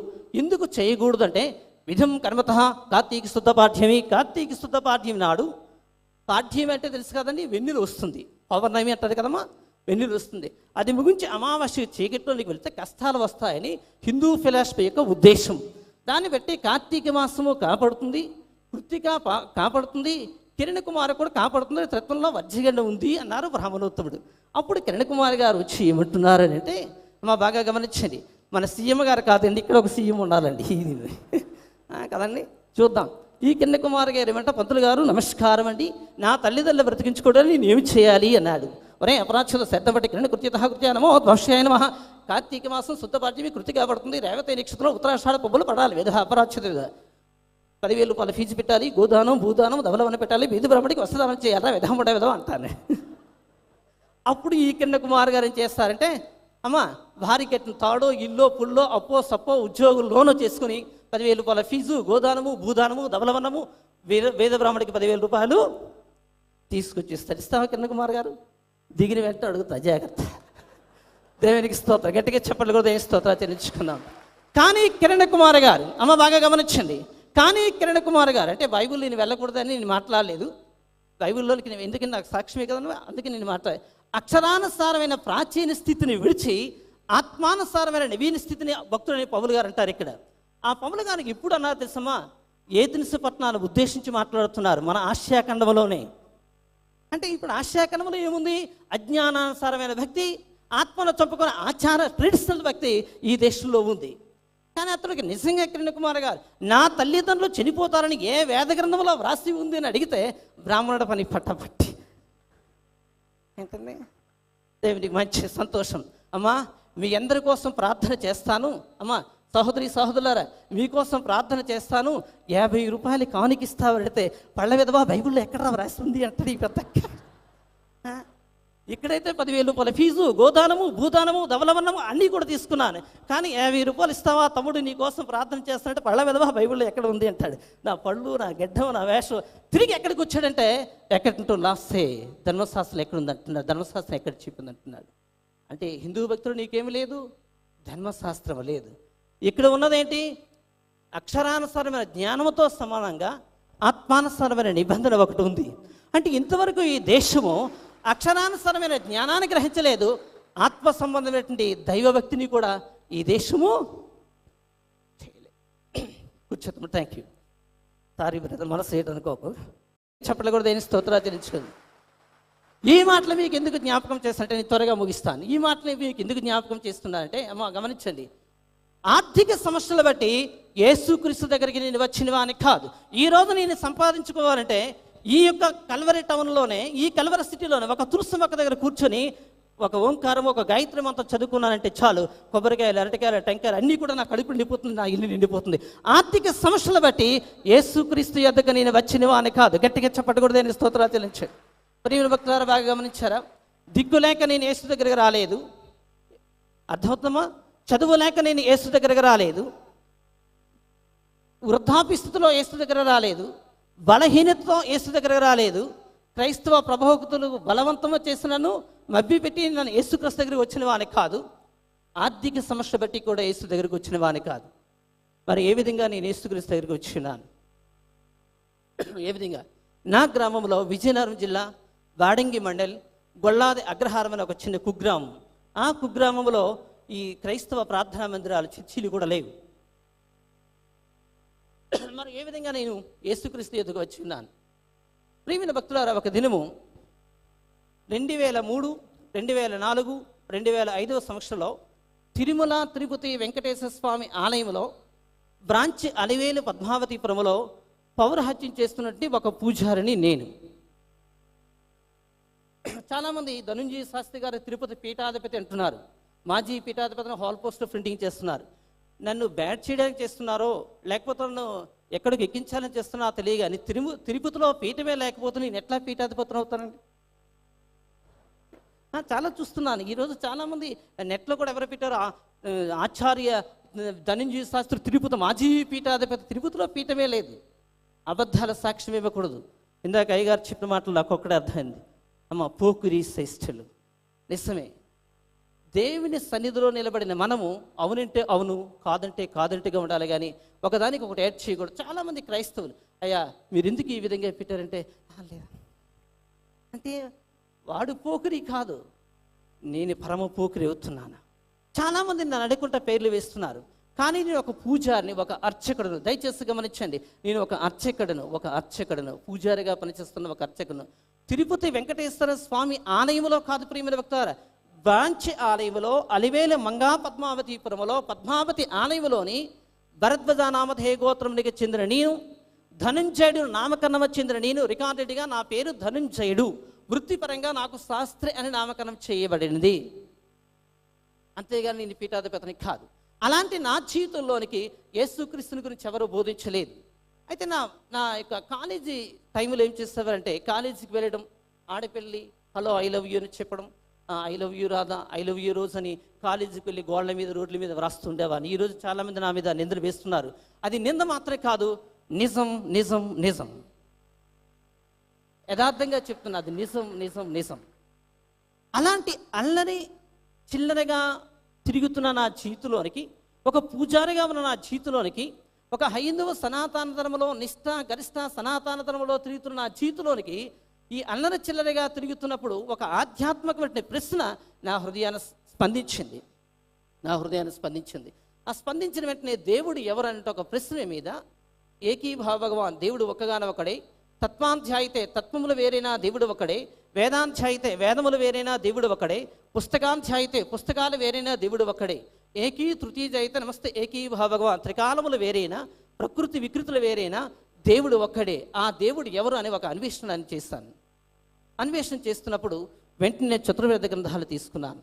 ఎందుకు చేయకూడదు అంటే విధం కర్మత కార్తీక శుద్ధ పాఠ్యమి. కార్తీక శుద్ధ పాఠ్యమి నాడు, పాఠ్యం అంటే తెలుసు కదండి, వెన్నెలు వస్తుంది. పౌర్ణమి అంటది కదమ్మా, వెన్నెలు వస్తుంది. అది ముగించి అమావాస్య చీకట్లోనికి వెళితే కష్టాలు వస్తాయని హిందూ ఫిలాసఫీ యొక్క ఉద్దేశం. దాన్ని బట్టి కార్తీక మాసము కాపాడుతుంది, కృత్తిక కాపాడుతుంది, కిరణ్ కుమార్ కూడా కాపాడుతుంది. తత్వంలో వజ్రగండ ఉంది అన్నారు బ్రాహ్మణోత్తముడు. అప్పుడు కిరణ్ కుమార్ గారు వచ్చి ఏమంటున్నారు అని అంటే, మా బాగా గమనించండి, మన సీఎం గారు కాదండి, ఇక్కడ ఒక సీఎం ఉండాలండి కదండి. చూద్దాం. ఈ కిరణ్ కుమార్ గారు ఏమంటే, పంతులు గారు నమస్కారం అండి, నా తల్లిదండ్రులు బ్రతికించుకోవడానికి నేను ఏమి చేయాలి అన్నాడు. ఒరే అపరాక్షలు శ్రద్ధ బట్టి కిరణ్ కృత్య నమో భవిష్యాయ నమః. కార్తీక మాసం శుద్ధ పాఠ్యమి కృతి కాబడుతుంది. రేవతి నక్షత్రంలో ఉత్తరాషాఢ పువ్వులు పడాలి. విధ అపరాక్షత 10,000 రూపాయల ఫీజు పెట్టాలి. గోదానం, భూదానం, ధవలవన పెట్టాలి. వీధి బ్రహ్మడికి వస్త్రదానం చేయాలా? విధం అంటాను. అప్పుడు ఈ కిరణ్ కుమార్ గారు ఏం చేస్తారంటే, అమ్మ భార్య కట్టిన తాడో, ఇల్లో, పుల్లో, అప్పో సప్పో ఉద్యోగులు లోను చేసుకుని 10,000 రూపాయల ఫీజు, గోదానము, భూదానము, ధవలవనము, వేద బ్రాహ్మడికి 10,000 రూపాయలు తీసుకొచ్చి ఇస్తారు. ఇస్తావా కిరణ్ కుమార్ గారు? దిగిన వెంటనే అడుగుతా, జాగ్రత్త. దేవునికి స్తోత్రం. గట్టిగా చెప్పట్లు కూడా దేవుని స్తోత్రాలు చెల్లించుకుందాం. కానీ కిరణ్ కుమార్ గారు, అమ్మ బాగా గమనించండి, కానీ కిరణ్ కుమార్ గారు అంటే బైబిల్ నేను వెళ్ళకూడదని నేను మాట్లాడలేదు, బైబిల్లోకి నేను ఎందుకని నాకు సాక్ష్యమే కదా, అందుకే నేను మాట్లాడే అక్షరానుసారమైన ప్రాచీన స్థితిని విడిచి ఆత్మానుసారమైన నవీన స్థితిని భక్తుడని పౌలు గారు అంటారు. ఇక్కడ ఆ పౌలు గారికి ఇప్పుడు అన్నారు తెలుసమ్మా, ఏథెన్సు పట్టణాన్ని ఉద్దేశించి మాట్లాడుతున్నారు మన ఆసియా ఖండంలోనే. అంటే ఇప్పుడు ఆసియా ఖండంలో ఏముంది? అజ్ఞానానుసారమైన భక్తి, ఆత్మను చంపుకునే ఆచార ట్రెడిషనల్ భక్తి ఈ దేశంలో ఉంది. కానీ అతనికి నిజంగా కిరణ్ కుమార్ గారు నా తల్లిదండ్రులు చనిపోతారని ఏ వేద గ్రంథంలో వ్రాసి ఉంది అని అడిగితే బ్రాహ్మణుడు పని పట్టపట్టి ఏంటండి. దేవునికి మంచి సంతోషం. అమ్మా మీ అందరి కోసం ప్రార్థన చేస్తాను, అమ్మా సహోదరి సహోదరులారా మీకోసం ప్రార్థన చేస్తాను, 50 రూపాయలు కానుకిస్తావు అడిగితే పళ్ళ విధవా బైబిల్లో ఎక్కడ వ్రాసి ఉంది అంటాడు ఈ పెద్ద. ఇక్కడైతే 10,000 రూపాయల ఫీజు, గోదానము భూదానము ధవలవన్నము అన్నీ కూడా తీసుకున్నాను, కానీ 50 రూపాయలు ఇస్తావా తమ్ముడు నీ కోసం ప్రార్థన చేస్తానంటే పళ్ళ విధవా బైబిల్లో ఎక్కడ ఉంది అంటాడు. నా పళ్ళు, నా గడ్డం, నా వేషం తిరిగి ఎక్కడికి వచ్చాడంటే ఎక్కడంటూ లాస్తే ధర్మశాస్త్రం ఎక్కడుంది అంటున్నాడు, ధర్మశాస్త్రం ఎక్కడ చెప్పింది అంటున్నాడు. అంటే హిందూ భక్తులు నీకేమి లేదు, ధర్మశాస్త్రం లేదు. ఇక్కడ ఉన్నదేంటి? అక్షరానుసారమైన జ్ఞానంతో సమానంగా ఆత్మానుసారమైన నిబంధన ఒకటి ఉంది. అంటే ఇంతవరకు ఈ దేశము అక్షరానుసారమైన జ్ఞానాన్ని గ్రహించలేదు, ఆత్మ సంబంధమైనటువంటి దైవభక్తిని కూడా ఈ దేశము చేయలేదు. కూర్చోతాము. Thank you. సారీ బ్రదర్, మనసు ఏంటనుకోకు, చెప్పలు కూడా దేని స్తోత్రాలు చెల్లించుకుంది. ఈ మాటలు మీకు ఎందుకు జ్ఞాపకం చేస్తానంటే నేను త్వరగా ముగిస్తాను. ఈ మాటలు మీకు ఎందుకు జ్ఞాపకం చేస్తున్నానంటే అమ్మ గమనించండి, ఆర్థిక సమస్యలు బట్టి యేసుక్రీస్తు దగ్గరికి నేను వచ్చినవా అని కాదు. ఈరోజు నేను సంపాదించుకోవాలంటే ఈ యొక్క కల్వరి టౌన్లోనే, ఈ కల్వరి సిటీలోనే ఒక తులసి మొక్క దగ్గర కూర్చొని ఒక ఓంకారం, ఒక గాయత్రి మంత్రం చదువుకున్నానంటే చాలు, కొబ్బరికాయలు, అరటికాయలు, టెంకాయలు అన్నీ కూడా నా కడుపు నిండిపోతుంది, నా ఇల్లు నిండిపోతుంది. ఆర్థిక సమస్యలు బట్టి యేసుక్రీస్తు యొద్దకు నేను వచ్చినవా అని కాదు. గట్టిగా చెప్పకూడదు అని స్తోత్రాలు చెల్లించాడు. ప్రియమైన భక్తులారా బాగా గమనించారా? దిక్కు లేక నేను యేసు దగ్గరికి రాలేదు, అర్థమవుతామా? చదువు లేక నేను యేసు దగ్గరకు రాలేదు, వృద్ధాప్య స్థితిలో యేసు దగ్గర రాలేదు, బలహీనతతో యేసు దగ్గరకు రాలేదు, క్రైస్తవ ప్రభావకుతులు బలవంతము చేసినను మభ్య పెట్టి నన్ను యేసుక్రీస్తు దగ్గరికి వచ్చిన వాని కాదు, ఆర్థిక సమస్య బట్టి కూడా యేసు దగ్గరికి వచ్చిన వాని కాదు. మరి ఏ విధంగా నేను యేసుక్రీస్తు దగ్గరికి వచ్చినాను? ఏ విధంగా? నా గ్రామంలో విజయనగరం జిల్లా వాడంగి మండల్ గొల్లాది అగ్రహారం అనే ఒక చిన్న కుగ్రామం. ఆ కుగ్రామంలో ఈ క్రైస్తవ ప్రార్థనా మందిరాలు, చర్చిలు కూడా లేవు. మరి ఏ విధంగా నేను యేసుక్రీస్తు ఎదుగు వచ్చి ఉన్నాను? ప్రియమైన భక్తులారా, ఒక దినము 2003, 2004, 2005 సంవత్సరంలో తిరుమల తిరుపతి వెంకటేశ్వర స్వామి ఆలయంలో బ్రాంచ్ అలివేలు పద్మావతిపురంలో పౌరహత్యం చేస్తున్నట్టు ఒక పూజారిని నేను. చాలామంది ధనుంజయ శాస్త్రి గారు తిరుపతి పీఠాధిపతి అంటున్నారు, మాజీ పీఠాధిపతిని హాల్ పోస్ట్ ప్రింటింగ్ చేస్తున్నారు. నన్ను బ్యాడ్ చేయడానికి చేస్తున్నారో లేకపోతే నన్ను ఎక్కడికి ఎక్కించాలని చేస్తున్నారో తెలియదు, కానీ తిరుపతిలో పీఠమే లేకపోతే నేను ఎట్లా పీఠాధిపతిని అవుతానండి? చాలా చూస్తున్నాను ఈరోజు చాలామంది నెట్లో కూడా ఎవరు పెట్టారు, ఆచార్య ధనంజయ శాస్త్రి తిరుపతి మాజీ పీఠాధిపతి. తిరుపతిలో పీఠమే లేదు. అబద్ధాల సాక్ష్యం ఇవ్వకూడదు. ఇందాక అయ్యగారు చెప్పిన మాటలు నాకు ఒక్కడే అర్థమైంది. అమ్మ పోకిరి శ్రేష్ఠులు. నిజమే, దేవుని సన్నిధిలో నిలబడిన మనము అవునంటే అవును, కాదంటే కాదంటేగా ఉండాలి, కానీ ఒకదానికి ఒకటి యాడ్ చేయకూడదు. చాలామంది క్రైస్తవులు, అయ్యా మీరు ఎందుకు ఈ విధంగా పెట్టారంటే లేదా అంటే వాడు పోకిరి కాదు, నేను పరమ పోకిరి అవుతున్నాను. చాలామంది నన్ను అడుగుకుంటా పేర్లు వేస్తున్నారు, కానీ నేను ఒక పూజారిని, ఒక అర్చకుడును. దయచేసి గమనించండి, నేను ఒక అర్చకుడును, పూజారిగా పనిచేస్తున్న ఒక అర్చకుడును. తిరుపతి వెంకటేశ్వర స్వామి ఆలయంలో కాదు ప్రియమైన భక్తులారా, బ్రాంచ్ ఆలయంలో అలివేలు మంగా పద్మావతిపురంలో పద్మావతి ఆలయంలోని భరద్వాజ నామధేయ గోత్రమునికి చెందిన నేను, ధనుంజయుడు నామకరణం చెందిన నేను, రికార్డెడ్గా నా పేరు ధనుంజయుడు, వృత్తిపరంగా నాకు శాస్త్రి అని నామకరణం చేయబడింది. అంతేగాని నేను పీఠాధిపతిని కాదు. అలాంటి నా జీవితంలోనికి యేసుక్రీస్తుని గురించి ఎవరు బోధించలేదు. అయితే నా యొక్క కాలేజీ టైంలో ఏం చేసేవారంటే, కాలేజీకి వెళ్ళడం, ఆడపిల్లి హలో ఐ లవ్ యూ అని చెప్పడం, I love you Radha, I love you రోజు అని కాలేజీకి వెళ్ళి గోడల మీద రోడ్ల మీద వ్రాస్తుండేవాడిని. ఈరోజు చాలామంది నా మీద నిందలు వేస్తున్నారు. అది నింద మాత్రమే కాదు, నిజం నిజం నిజం. యథార్థంగా చెప్తున్నా, అది నిజం నిజం నిజం. అలాంటి అల్లరి చిల్లరగా తిరుగుతున్న నా జీవితంలోనికి, ఒక పూజారిగా ఉన్న నా జీవితంలోనికి, ఒక హైందవ సనాతన ధర్మంలో నిష్ఠ గరిష్ట సనాతన ధర్మంలో తిరుగుతున్న నా జీవితంలోనికి ఈ అల్లరి చిల్లరగా తిరుగుతున్నప్పుడు ఒక ఆధ్యాత్మికమైన ప్రశ్న నా హృదయాన్ని స్పందించింది. ఆ స్పందించిన వెంటనే దేవుడు ఎవరంటే ఒక ప్రశ్న మీద ఏకీభావ భగవాన్, దేవుడు ఒక్కగాన ఒకడే, తత్వాధ్యాయితే తత్వములు వేరైనా దేవుడు ఒకడే, వేదాధ్యాయితే వేదములు వేరైనా దేవుడు ఒకడే, పుస్తకాధ్యాయితే పుస్తకాలు వేరైనా దేవుడు ఒకడే, ఏకీ తృతీయజాయితే నమస్తే ఏకీభావ భగవాన్, త్రికాలములు వేరైనా ప్రకృతి వికృతులు వేరైనా దేవుడు ఒక్కడే. ఆ దేవుడు ఎవరు అని ఒక అన్వేషణ చేస్తున్నప్పుడు వెంటనే చతుర్వేద గ్రంథాలు తీసుకున్నాను.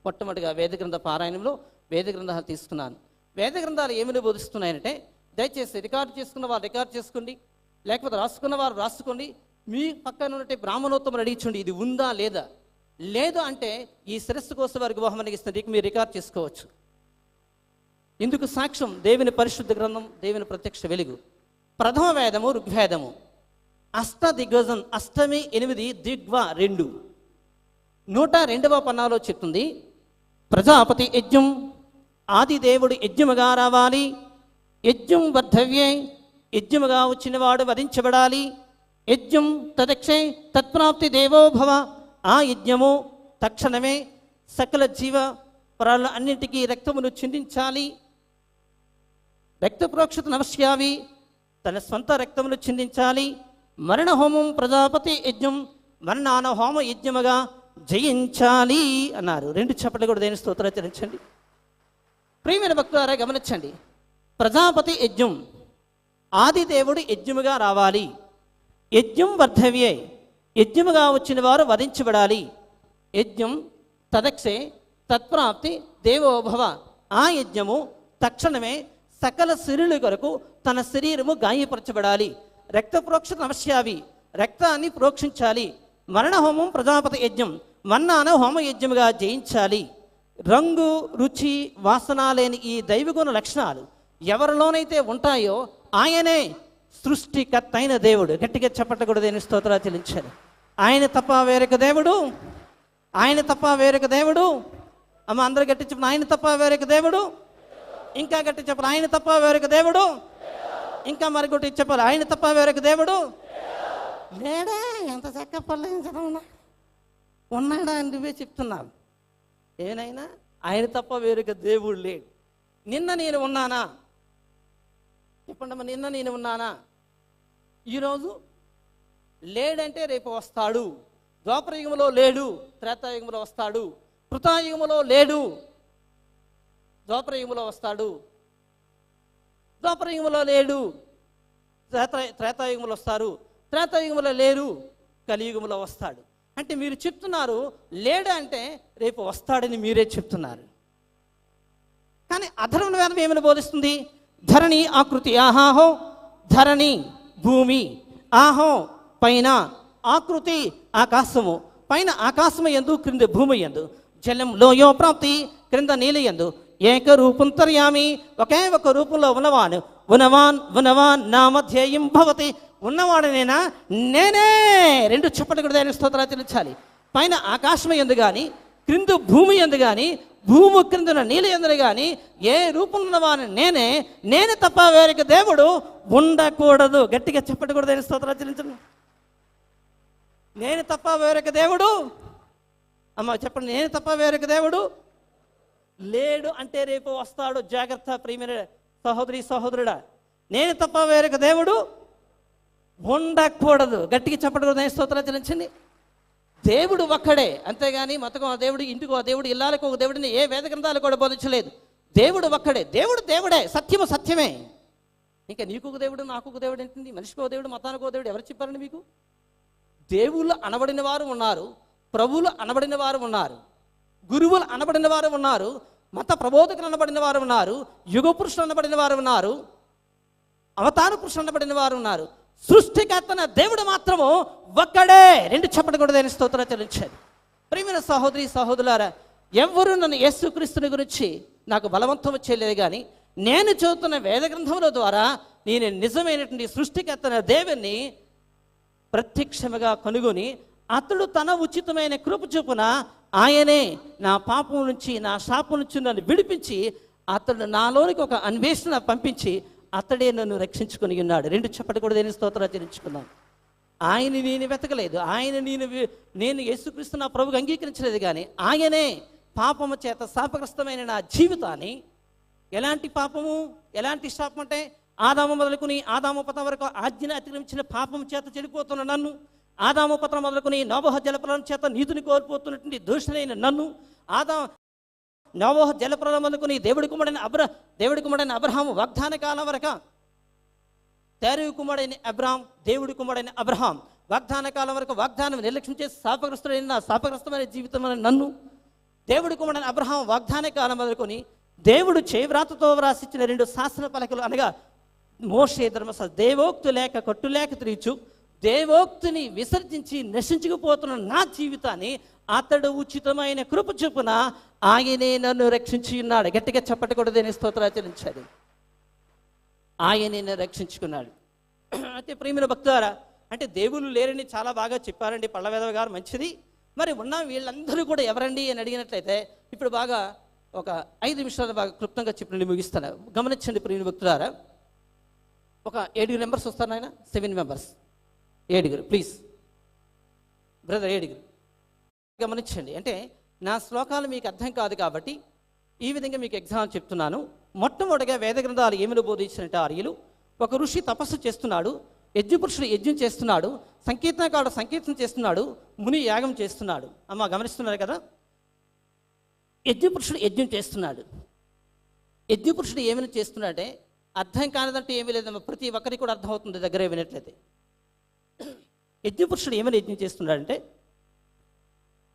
మొట్టమొదటిగా వేద గ్రంథ పారాయణంలో వేద గ్రంథాలు తీసుకున్నాను. వేద గ్రంథాలు ఏమని బోధిస్తున్నాయంటే, దయచేసి రికార్డు చేసుకున్న వారు రికార్డు చేసుకోండి, లేకపోతే రాసుకున్న వారు రాసుకోండి. మీ పక్కన ఉన్నట్టు బ్రాహ్మణోత్తములు అడిగించండి, ఇది ఉందా లేదా. లేదు అంటే ఈ శిరస్సు కోసం వారికి బహుమతి ఇస్తుంది, మీరు రికార్డు చేసుకోవచ్చు. ఇందుకు సాక్ష్యం దేవుని పరిశుద్ధ గ్రంథం, దేవుని ప్రత్యక్ష వెలుగు. ప్రథమ వేదము ఋగ్వేదము, అష్ట దిగ్గజం, అష్టమి 8, దిగ్వ 2, 102వ పన్నాలో చెప్తుంది, ప్రజాపతి యజ్ఞం, ఆది దేవుడు యజ్ఞముగా రావాలి, యజ్ఞం వర్ధవ్యే, యజ్ఞముగా వచ్చినవాడు వధించబడాలి, యజ్ఞం తదక్షే తత్ప్రాప్తి దేవోభవ, ఆ యజ్ఞము తక్షణమే సకల జీవ ప్రాణుల అన్నింటికీ రక్తమును చిందించాలి, రక్త ప్రోక్షత నమస్యావి, తన స్వంత రక్తమును చిందించాలి, మరణ హోమం ప్రజాపతి యజ్ఞం, మరణాన హోమ యజ్ఞముగా జయించాలి అన్నారు. 2 చప్పట్లు కూడా దేని స్తోత్రాచరించండి. ప్రియమైన భక్తులారా గమనించండి, ప్రజాపతి యజ్ఞం, ఆది దేవుడు యజ్ఞముగా రావాలి, యజ్ఞం వర్ధవ్యే, యజ్ఞముగా వచ్చిన వారు వధించబడాలి, యజ్ఞం తదక్షే తత్ప్రాప్తి దేవోభవ, ఆ యజ్ఞము తక్షణమే సకల శరీరుల కొరకు తన శరీరము గాయపరచబడాలి, రక్త ప్రోక్షత నమస్యావి, రక్తాన్ని ప్రోక్షించాలి, మరణ హోమం ప్రజాపతి యజ్ఞం, మన్నాన హోమ యజ్ఞముగా జయించాలి. రంగు రుచి వాసన లేని ఈ దైవగుణ లక్షణాలు ఎవరిలోనైతే ఉంటాయో ఆయనే సృష్టికర్త అయిన దేవుడు. గట్టిగా చెప్పట్టకూడదు, దేని స్తోత్రాలు చెల్లించాలి. ఆయన తప్ప వేరొక దేవుడు, ఆయన తప్ప వేరొక దేవుడు. అమ్మ అందరూ గట్టి చెప్పిన ఆయన తప్ప వేరొక దేవుడు. ఇంకా గట్టి చెప్పాలి, ఆయన తప్ప వేరొక దేవుడు. ఇంకా మరొకటి చెప్పాలి, ఆయన తప్ప వేరొక దేవుడు లేడా. ఎంత చక్కపల్లి ఉన్నాడా అని నువ్వే చెప్తున్నావు. ఏనైనా ఆయన తప్ప వేరొక దేవుడు లేడు. నిన్న నేను ఉన్నానా చెప్పండి అమ్మా, నిన్న నేను ఉన్నానా? ఈరోజు లేడంటే రేపు వస్తాడు. ద్వాపరయుగంలో లేడు, త్రేతాయుగంలో వస్తాడు. కృతాయుగంలో లేడు, ద్వాపరయుగంలో వస్తాడు. ద్వాపరయుగంలో లేడు, త్రేతాయుగంలో వస్తారు. త్రేతాయుగంలో లేరు, కలియుగంలో వస్తాడు. అంటే మీరు చెప్తున్నారు లేడు అంటే రేపు వస్తాడని మీరే చెప్తున్నారు. కానీ అధర్వణ వేదం ఏమని బోధిస్తుంది? ధరణి ఆకృతి, ఆహాహో ధరణి భూమి, ఆహో పైన, ఆకృతి ఆకాశము, పైన ఆకాశము యందు క్రింద భూమి యందు, జలం లోయో ప్రాప్తి క్రింద నీళ్ళ యందు, ఏకరూపంతర్యామి, ఒకే ఒక రూపంలో ఉన్నవాడు, ఉన్నవాన్ నా మధ్యేయం భవతి, ఉన్నవాడనేనా నేనే. 2 చప్పట్లు కూడా ఆయన స్తోత్రాలు చెల్లించాలి. పైన ఆకాశం యందు కానీ క్రింద భూమి యందు కానీ భూమి క్రింద నీళ్ళ యందు కానీ ఏ రూపంలో ఉన్నవాడు నేనే తప్ప వేరొక దేవుడు ఉండకూడదు. గట్టిగా చప్పట్లు కూడా ఆయన స్తోత్రాలు చెల్లించండి. నేను తప్ప వేరొక దేవుడు, అమ్మ చెప్పండి, నేను తప్ప వేరొక దేవుడు లేడు అంటే రేపు వస్తాడు. జాగ్రత్త ప్రియమైన సహోదరి సహోదరుడా, నేను తప్ప వేరొక దేవుడు ఉండకూడదు. గట్టిగా చెప్పకూడదు. స్తోత్రాలు చెల్లించండి. దేవుడు ఒక్కడే, అంతేగాని మతకం ఆ దేవుడు, ఇంటికో ఆ దేవుడు, ఇల్లాలకు ఒక దేవుడిని ఏ వేద గ్రంథాలు కూడా బోధించలేదు. దేవుడు ఒక్కడే, దేవుడు దేవుడే, సత్యము సత్యమే. ఇంకా నీకు ఒక దేవుడు, నాకు ఒక దేవుడు ఏంటండి? మనిషికి ఒక దేవుడు, మతానికి ఒక దేవుడు ఎవరు చెప్పారండి మీకు? దేవుళ్ళు అనబడిన వారు ఉన్నారు, ప్రభువులు అనబడిన వారు ఉన్నారు, గురువులు అనబడిన వారు ఉన్నారు, మత ప్రబోధకులు అనబడిన వారు ఉన్నారు, యుగ పురుషులు అనబడిన వారు ఉన్నారు, అవతార పురుషులు అనబడిన వారు ఉన్నారు. సృష్టికర్తన దేవుడు మాత్రము ఒక్కడే. 2 చప్పట్లు కూడా దేని స్తోత్రాలు చెల్లించారు. ప్రియమైన సహోదరి సహోదరులారా, ఎవరు నన్ను యేసుక్రీస్తుని గురించి నాకు బలవంతం చేయలేదు, కానీ నేను చదువుతున్న వేద గ్రంథముల ద్వారా నేను నిజమైనటువంటి సృష్టికర్తన దేవుని ప్రత్యక్షముగా కనుగొని అతడు తన ఉచితమైన కృప చొప్పున ఆయనే నా పాపం నుంచి నా శాపం నుంచి నన్ను విడిపించి అతడు నాలోనికి ఒక అన్వేషణ పంపించి అతడే నన్ను రక్షించుకొని ఉన్నాడు. 2 చప్పటి కూడా దేని స్తోత్రాలు చెల్లించుకున్నాను. ఆయన నేను వెతకలేదు, ఆయన నేను యేసుక్రీస్తు నా ప్రభువుగా అంగీకరించలేదు, కానీ ఆయనే పాపము చేత శాపగ్రస్తమైన నా జీవితాన్ని, ఎలాంటి పాపము ఎలాంటి శాపం అంటే ఆదాము మొదలుకొని ఆదాము పత్రం వరకు ఆజ్ఞను అతిక్రమించిన పాపం చేత చెడిపోతున్న నన్ను, ఆదాము పత్రం మొదలుకొని నోబహ జలప్రలయం చేత నీతిని కోల్పోతున్నటువంటి దోషులైన నన్ను, నోబహ జలప్రలయం మొదలుకొని దేవుడి కుమారుడైన అబ్రహాము వాగ్దాన కాలం వరక తేరు కుమారుడైన అబ్రహాం దేవుడి కుమారుడైన అబ్రహాం వాగ్దాన కాలం వరకు వాగ్దానం నిర్లక్ష్యం చేసి శాపగ్రస్తుడైన శాపగ్రస్తమైన జీవితం నన్ను, దేవుడి కుమారుడైన అబ్రహాం వాగ్దాన కాలం మొదలుకొని దేవుడు చేవ్రాతతో వ్రాసిచ్చిన 2 శాసన పలకలు అనగా మోషే ధర్మశాస్త్రం దేవోక్తి లేక కట్టులేక తిరిగిచు దేవోక్తిని విసర్జించి నశించుకుపోతున్న నా జీవితాన్ని అతడు ఉచితమైన కృప చొప్పున ఆయనే నన్ను రక్షించి ఉన్నాడు. గట్టిగా చప్పటి కూడా దేని స్తోత్రాలు చెల్లించాడు. ఆయనే నన్ను రక్షించుకున్నాడు. అయితే ప్రియమైన భక్తులారా, అంటే దేవుళ్ళు లేరని చాలా బాగా చెప్పారండి పళ్ళవేదవ గారు, మంచిది. మరి ఉన్న వీళ్ళందరూ కూడా ఎవరండి అని అడిగినట్లయితే ఇప్పుడు బాగా ఒక 5 నిమిషాలు బాగా క్లుప్తంగా చెప్పి ముగిస్తాను. గమనించండి ప్రియమైన భక్తులారా, ఒక 7 మెంబర్స్ వస్తారు నాయన, 7 మెంబర్స్, 7 ప్లీజ్ బ్రదర్, 7 గమనించండి. అంటే నా శ్లోకాలు మీకు అర్థం కాదు కాబట్టి ఈ విధంగా మీకు ఎగ్జాంపుల్ చెప్తున్నాను. మొట్టమొదటిగా వేద గ్రంథాలు ఏమిలో బోధించినట్టు ఆర్యులు, ఒక ఋషి తపస్సు చేస్తున్నాడు, యజ్ఞపురుషుడు యజ్ఞం చేస్తున్నాడు, సంకీర్తనకారుడు సంకీర్తన చేస్తున్నాడు, ముని యాగం చేస్తున్నాడు. అమ్మ గమనిస్తున్నారు కదా, యజ్ఞపురుషుడు యజ్ఞం చేస్తున్నాడు. యజ్ఞపురుషుడు ఏమైనా చేస్తున్నాడంటే అర్థం కానిదంటే ఏమీ లేదమ్మా, ప్రతి ఒక్కరికి కూడా అర్థమవుతుంది దగ్గర వినట్లయితే. యజ్ఞపురుషుడు ఏమైనా యజ్ఞం చేస్తున్నాడంటే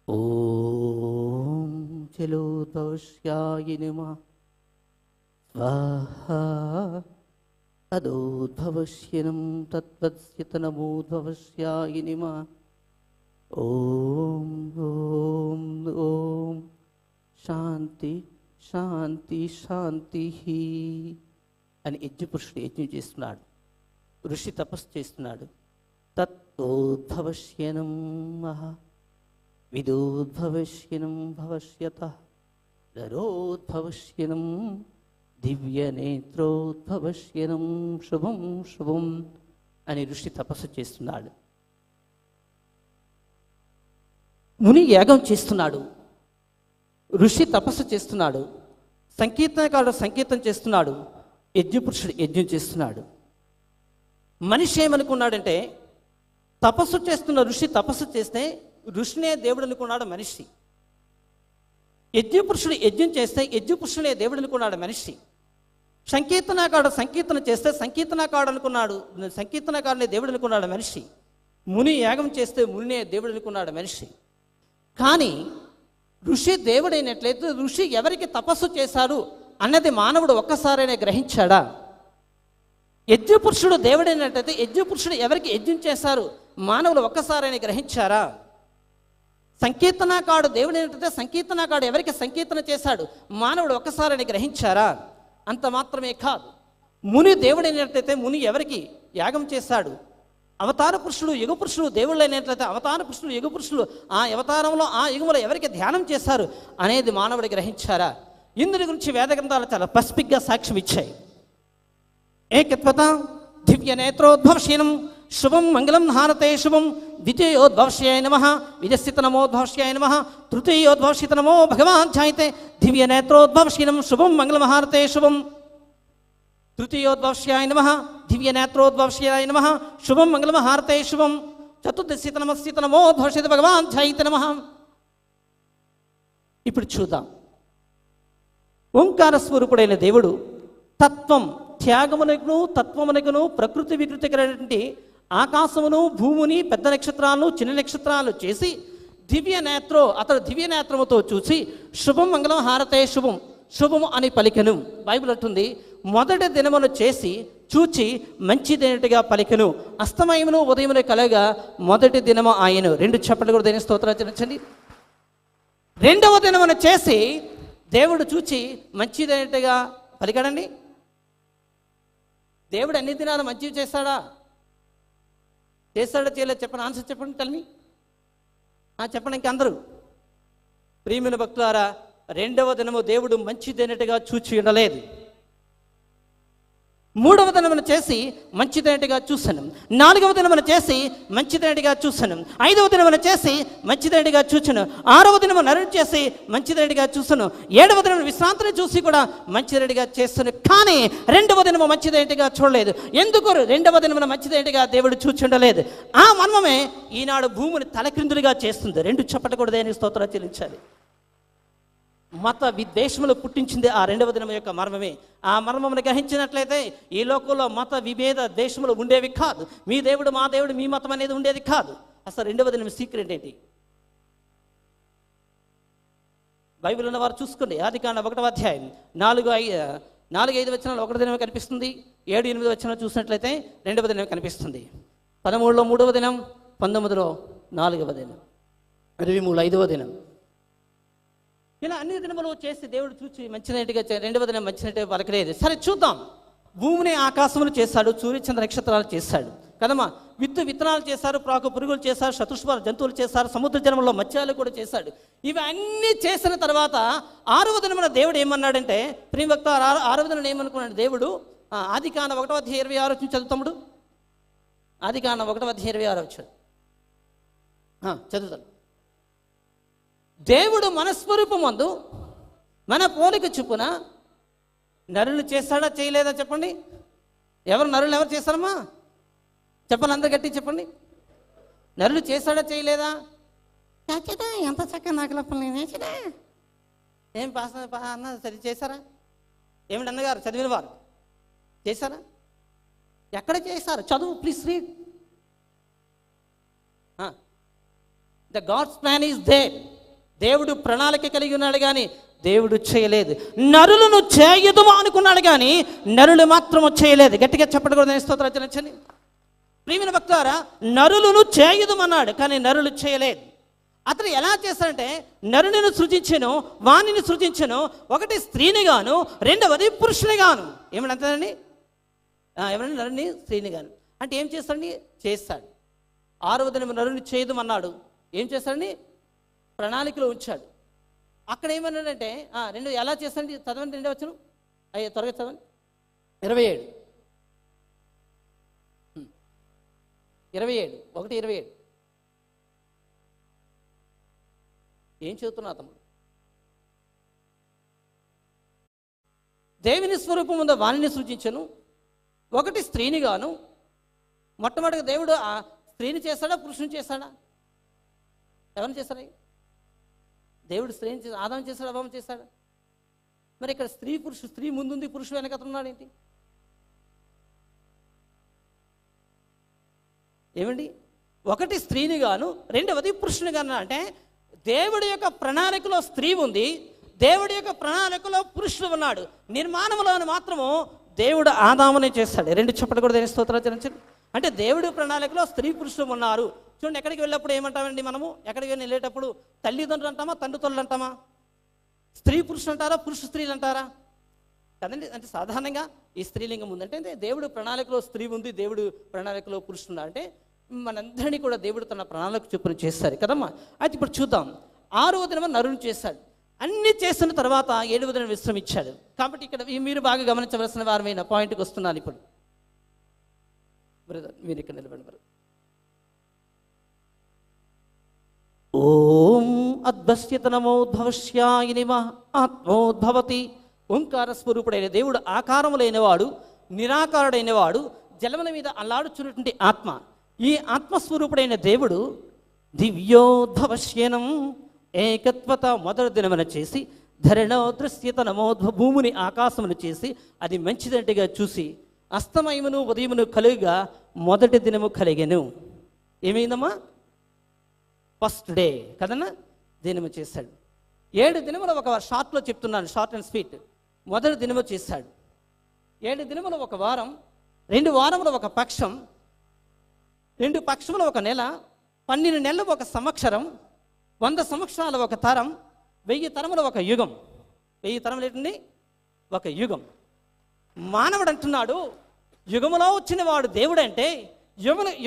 ఓం చలోద్భవస్యాయ నమః స్వాహా తదోద్భవస్యనం తత్వస్య నమోద్భవస్యాయ నమః ఓం ఓం ఓం శాంతి శాంతి శాంతి అని యజ్ఞపురుషుడు యజ్ఞం చేస్తున్నాడు, ఋషి తపస్సు చేస్తున్నాడు. తత్తోద్భవస్యనం విదోద్భవస్యనం భవస్యత నరోద్భవస్యనం దివ్యనేత్రోద్భవస్యనం శుభం శుభం అని ఋషి తపస్సు చేస్తున్నాడు. ముని యాగం చేస్తున్నాడు, ఋషి తపస్సు చేస్తున్నాడు, సంకీర్తనకారుడు సంకీర్తన చేస్తున్నాడు, యజ్ఞపురుషుడు యజ్ఞం చేస్తున్నాడు. మనిషి ఏమనుకున్నాడంటే తపస్సు చేస్తున్న ఋషి తపస్సు చేస్తే ఋషినే దేవుడు అనుకున్నాడు మనిషి. యజ్ఞపురుషుడు యజ్ఞం చేస్తే యజ్ఞపురుషునే దేవుడు అనుకున్నాడు మనిషి. సంకీర్తనకారుడు సంకీర్తన చేస్తే సంకీర్తనకారునే దేవుడు అనుకున్నాడు మనిషి. ముని యాగం చేస్తే మునినే దేవుడు అనుకున్నాడు మనిషి. కానీ ఋషి దేవుడైనట్లయితే ఋషి ఎవరికి తపస్సు చేశారు అన్నది మానవుడు ఒక్కసారైనా గ్రహించాడా? యజ్ఞపురుషుడు దేవుడైనట్లయితే యజ్ఞపురుషుడు ఎవరికి యజ్ఞం చేశారు మానవులు ఒక్కసారైనా గ్రహించారా? సంకీర్తనకారుడు దేవుడైనట్లయితే సంకీర్తనకారుడు ఎవరికి సంకీర్తన చేశాడు మానవుడు ఒక్కసారైనా గ్రహించారా? అంత మాత్రమే కాదు, ముని దేవుడైనట్లయితే ముని ఎవరికి యాగం చేశాడు, అవతార పురుషుడు యుగ పురుషుడు దేవుళ్ళు అయినట్లయితే అవతార పురుషుడు యుగ పురుషులు ఆ అవతారంలో ఆ యుగంలో ఎవరికి ధ్యానం చేశారు అనేది మానవుడు గ్రహించారా? ఇందుని గురించి వేద గ్రంథాలు చాలా స్పెసిఫిక్గా సాక్ష్యం ఇచ్చాయి. ఏకత్వత దివ్య నేత్రోద్భవశీనం శుభం మంగళం హారతే శుభం ద్వితీయోద్భవశ్యాయ నమః విజస్థిత నమోద్భవశ్యాయ నమః తృతీయోద్భవశ్చిత నమో భగవాన్ ఛాయితే దివ్య నేత్రోద్భవశీనం శుభం మంగళం హారతే శుభం తృతీయోద్భవశ్యాయ నమః దివ్య నేత్రోద్భవశ్యాయ నమః శుభం మంగళం హారతే శుభం చతుర్దశిత నమస్సిత నమోద్భవశ్చిత భగవాన్ ఛాయితే నమః. ఇప్పుడు చూద్దాం, ఓంకార స్వరూపుడైన దేవుడు తత్వం త్యాగమునకును తత్వమునకును ప్రకృతి వికృతికరైనటువంటి ఆకాశమును భూమిని పెద్ద నక్షత్రాలను చిన్న నక్షత్రాలు చేసి అతడు దివ్య నేత్రముతో చూసి శుభం మంగళం హారతే శుభం శుభము అని పలికెను. బైబిల్ అంటుంది మొదటి దినమును చేసి చూచి మంచిదైనట్టుగా పలికెను, అస్తమయమును ఉదయమును కలగా మొదటి దినము ఆయను. 2 చప్పట్లు కూడా దేని స్తోత్రాలు చెల్లించండి. 2వ దినమును చేసి దేవుడు చూచి మంచిదైనట్టుగా పలికాడండి. దేవుడు అన్ని దినాలు మంచివి చేస్తాడా? చేశాడో చేయలేదు చెప్పండి, ఆన్సర్ చెప్పండి, తల్లి చెప్పండి ఇంక అందరూ. ప్రియమైన భక్తులారా, రెండవ దినము దేవుడు మంచిదైనట్టుగా చూచి ఉండలేదు. మూడవ దినమును చేసి మంచిదైనట్టుగా చూశాను. నాలుగవ దినమును చేసి మంచిదైనట్టుగా చూశాను. ఐదవ దినమును చేసి మంచిదైనట్టుగా చూచాను. ఆరవ దినము నరుడు చేసి మంచిదైనట్టుగా చూశాను. ఏడవ దినము విశ్రాంతిని చూసి కూడా మంచిదైనట్టుగా చేస్తాను. కానీ రెండవ దినము మంచిదైనట్టుగా చూడలేదు. ఎందుకు రెండవ దినమున మంచిదైనట్టుగా దేవుడు చూచుండలేదు? ఆ మర్మమే ఈనాడు భూమిని తలక్రిందులుగా చేస్తుంది. రెండు చప్పట్లు కూడా దేనికి స్తోత్రాలు చెల్లించాలి. మత విద్వేషములు పుట్టించింది ఆ రెండవ దినం యొక్క మర్మమే. ఆ మర్మమును గ్రహించినట్లయితే ఈ లోకంలో మత విభేద దేశములు ఉండేవి కాదు. మీ దేవుడు మా దేవుడు మీ మతం అనేది ఉండేది కాదు. అసలు రెండవ దినం సీక్రెట్ ఏంటి? బైబిల్ ఉన్నవారు చూసుకోండి. ఆదికాండం 1వ అధ్యాయం 4-5 వచనాలు ఒకటి దినమే కనిపిస్తుంది. 7-8 వచనాలు చూసినట్లయితే రెండవ దినం కనిపిస్తుంది. 13లో 3వ దినం, 19లో 4వ దినం, 23 5వ దినం. ఇలా అన్ని దినములు చేసి దేవుడు చూచి మంచినట్టుగా రెండవ దినం మంచినట్టుగా పలకలేదు. సరే చూద్దాం. భూమిని ఆకాశములు చేశాడు, సూర్యచంద్ర నక్షత్రాలు చేశాడు కదమ్మా. విత్తనాలు చేశారు, ప్రాకు పురుగులు చేశారు, చతుష్పాద జంతువులు చేశారు, సముద్ర జనములో మత్స్యాలు కూడా చేశాడు. ఇవి అన్నీ చేసిన తర్వాత 6వ దినమున దేవుడు ఏమన్నాడంటే, ప్రియభక్త 6వ దినం ఏమనుకున్నాడు దేవుడు? ఆదికాండం 1వ అధ్యాయం 26 వచ్చి చదువుతాముడు. ఆదికాండం 1వ అధ్యాయం 26 వచ్చాడు చదువుతాడు. దేవుడు మనస్వరూపమందు మన పోలిక చొప్పున నరులు చేశాడా చేయలేదా చెప్పండి. నరులు ఎవరు చేశారమ్మా చెప్పండి, అందరు గట్టి చెప్పండి. నరులు చేశాడా చేయలేదా? ఎంత చక్కగా నాకు లోపల ఏం పాస్ అన్న సరి చేశారా? ఏమిటి అన్నగారు చదివిన వారు చేశారా? ఎక్కడ చేశారు? చదువు please read. The God's plan is there. దేవుడు ప్రణాళిక కలిగి ఉన్నాడు కానీ దేవుడు చేయలేదు. నరులను చేయదుమా అనుకున్నాడు కానీ నరులు మాత్రము చేయలేదు. గట్టిగా చెప్పకూడదు. స్తోత్రం చెల్లించండి. ప్రియమైన భక్తులారా, నరులను చేయదుమన్నాడు కానీ నరులు చేయలేదు. అతను ఎలా చేశాడంటే నరుని సృజించెను, వాణిని సృజించెను. ఒకటి స్త్రీని గాను, రెండవది పురుషుని గాను. ఏమని అంటారండి? ఎవరండి? నరుని స్త్రీని గాను అంటే ఏం చేస్తాడండి? చేస్తాడు. 6వ దినం నరుని చేయదుమన్నాడు. ఏం చేస్తాడండి? ప్రణాళికలో ఉంచాడు. అక్కడ ఏమన్నాడంటే రెండు ఎలా చేస్తాండి? చదవండి, రెండో వచనం త్వరగా చదవండి. 27 1:27 ఏం చెబుతున్నా తమ్ముడు? దేవుని స్వరూపం ఉందో వాణిని సూచించను, ఒకటి స్త్రీని గాను. మొట్టమొదటిగా దేవుడు ఆ స్త్రీని చేస్తాడా పురుషుని చేస్తాడా? ఎవరిని చేస్తారా? దేవుడు స్త్రీని చేస్తాడు. ఆదాం చేస్తాడు, అవ్వం చేస్తాడు. మరి ఇక్కడ స్త్రీ ముందుంది, పురుషుడు వెనకతున్నాడు ఏంటి? ఏమండి? ఒకటి స్త్రీని గాను, రెండవది పురుషుని గాను. అంటే దేవుడి యొక్క ప్రణాళికలో స్త్రీ ఉంది, దేవుడి యొక్క ప్రణాళికలో పురుషుడు ఉన్నాడు. నిర్మాణంలోని మాత్రము దేవుడు ఆదామునే చేస్తాడు. రెండు చప్పట్లు కూడా దేని స్తోత్రాలు చెల్లించండి. అంటే దేవుడి ప్రణాళికలో స్త్రీ పురుషులు ఉన్నారు. చూడండి, ఎక్కడికి వెళ్ళినప్పుడు ఏమంటామండి మనము? ఎక్కడికి వెళ్ళేటప్పుడు తల్లిదండ్రులు అంటామా, తండ్రితోళ్ళు అంటామా? స్త్రీ పురుషులు అంటారా, పురుష స్త్రీలు అంటారా? కదండి. అంటే సాధారణంగా ఈ స్త్రీలింగం ఉంది అంటే దేవుడు ప్రణాళికలో స్త్రీ ఉంది, దేవుడు ప్రణాళికలో పురుషుడు. అంటే మనందరినీ కూడా దేవుడు తన ప్రణాళిక చొప్పున చేస్తారు కదమ్మా. అయితే ఇప్పుడు చూద్దాం. 6వ దినం నరుని చేశాడు. అన్ని చేసిన తర్వాత 7వ దినం విశ్రమించాడు. కాబట్టి ఇక్కడ మీరు బాగా గమనించవలసిన వారమైన పాయింట్కి వస్తున్నాను. ఇప్పుడు బ్రదర్ మీరు ఇక్కడ నిలబడి. ఓం అద్భస్యత నమోద్భవశ్యాయినిమ ఆత్మోద్భవతి. ఓంకార స్వరూపుడైన దేవుడు ఆకారము లేనివాడు, నిరాకారుడైనవాడు, జలముల మీద అల్లాడుచున్నటువంటి ఆత్మ. ఈ ఆత్మస్వరూపుడైన దేవుడు దివ్యోద్భవశ్యనం ఏకత్వత మొదటి దినమున చేసి ధరణో దృశ్యత నమోద్భవ భూమిని ఆకాశమును చేసి అది మంచిదంటిగా చూసి అస్తమయమును ఉదయమును కలుగుగా మొదటి దినము కలిగెను. ఏమైందమ్మా? ఫస్ట్ డే కదన్నా దినము చేశాడు. 7 దినములు ఒక షార్ట్లో చెప్తున్నాను, షార్ట్ అండ్ స్వీట్. మొదటి దినము చేశాడు. 7 దినములు ఒక వారం, 2 వారములు ఒక పక్షం, 2 పక్షములు ఒక నెల, 12 నెలలు ఒక సంవత్సరం, 100 సంవత్సరాలు ఒక తరం, 1000 తరములు ఒక యుగం. 1000 తరములు ఏంటండి? ఒక యుగం. మానవుడు అంటున్నాడు యుగములో వచ్చిన వాడు దేవుడు అంటే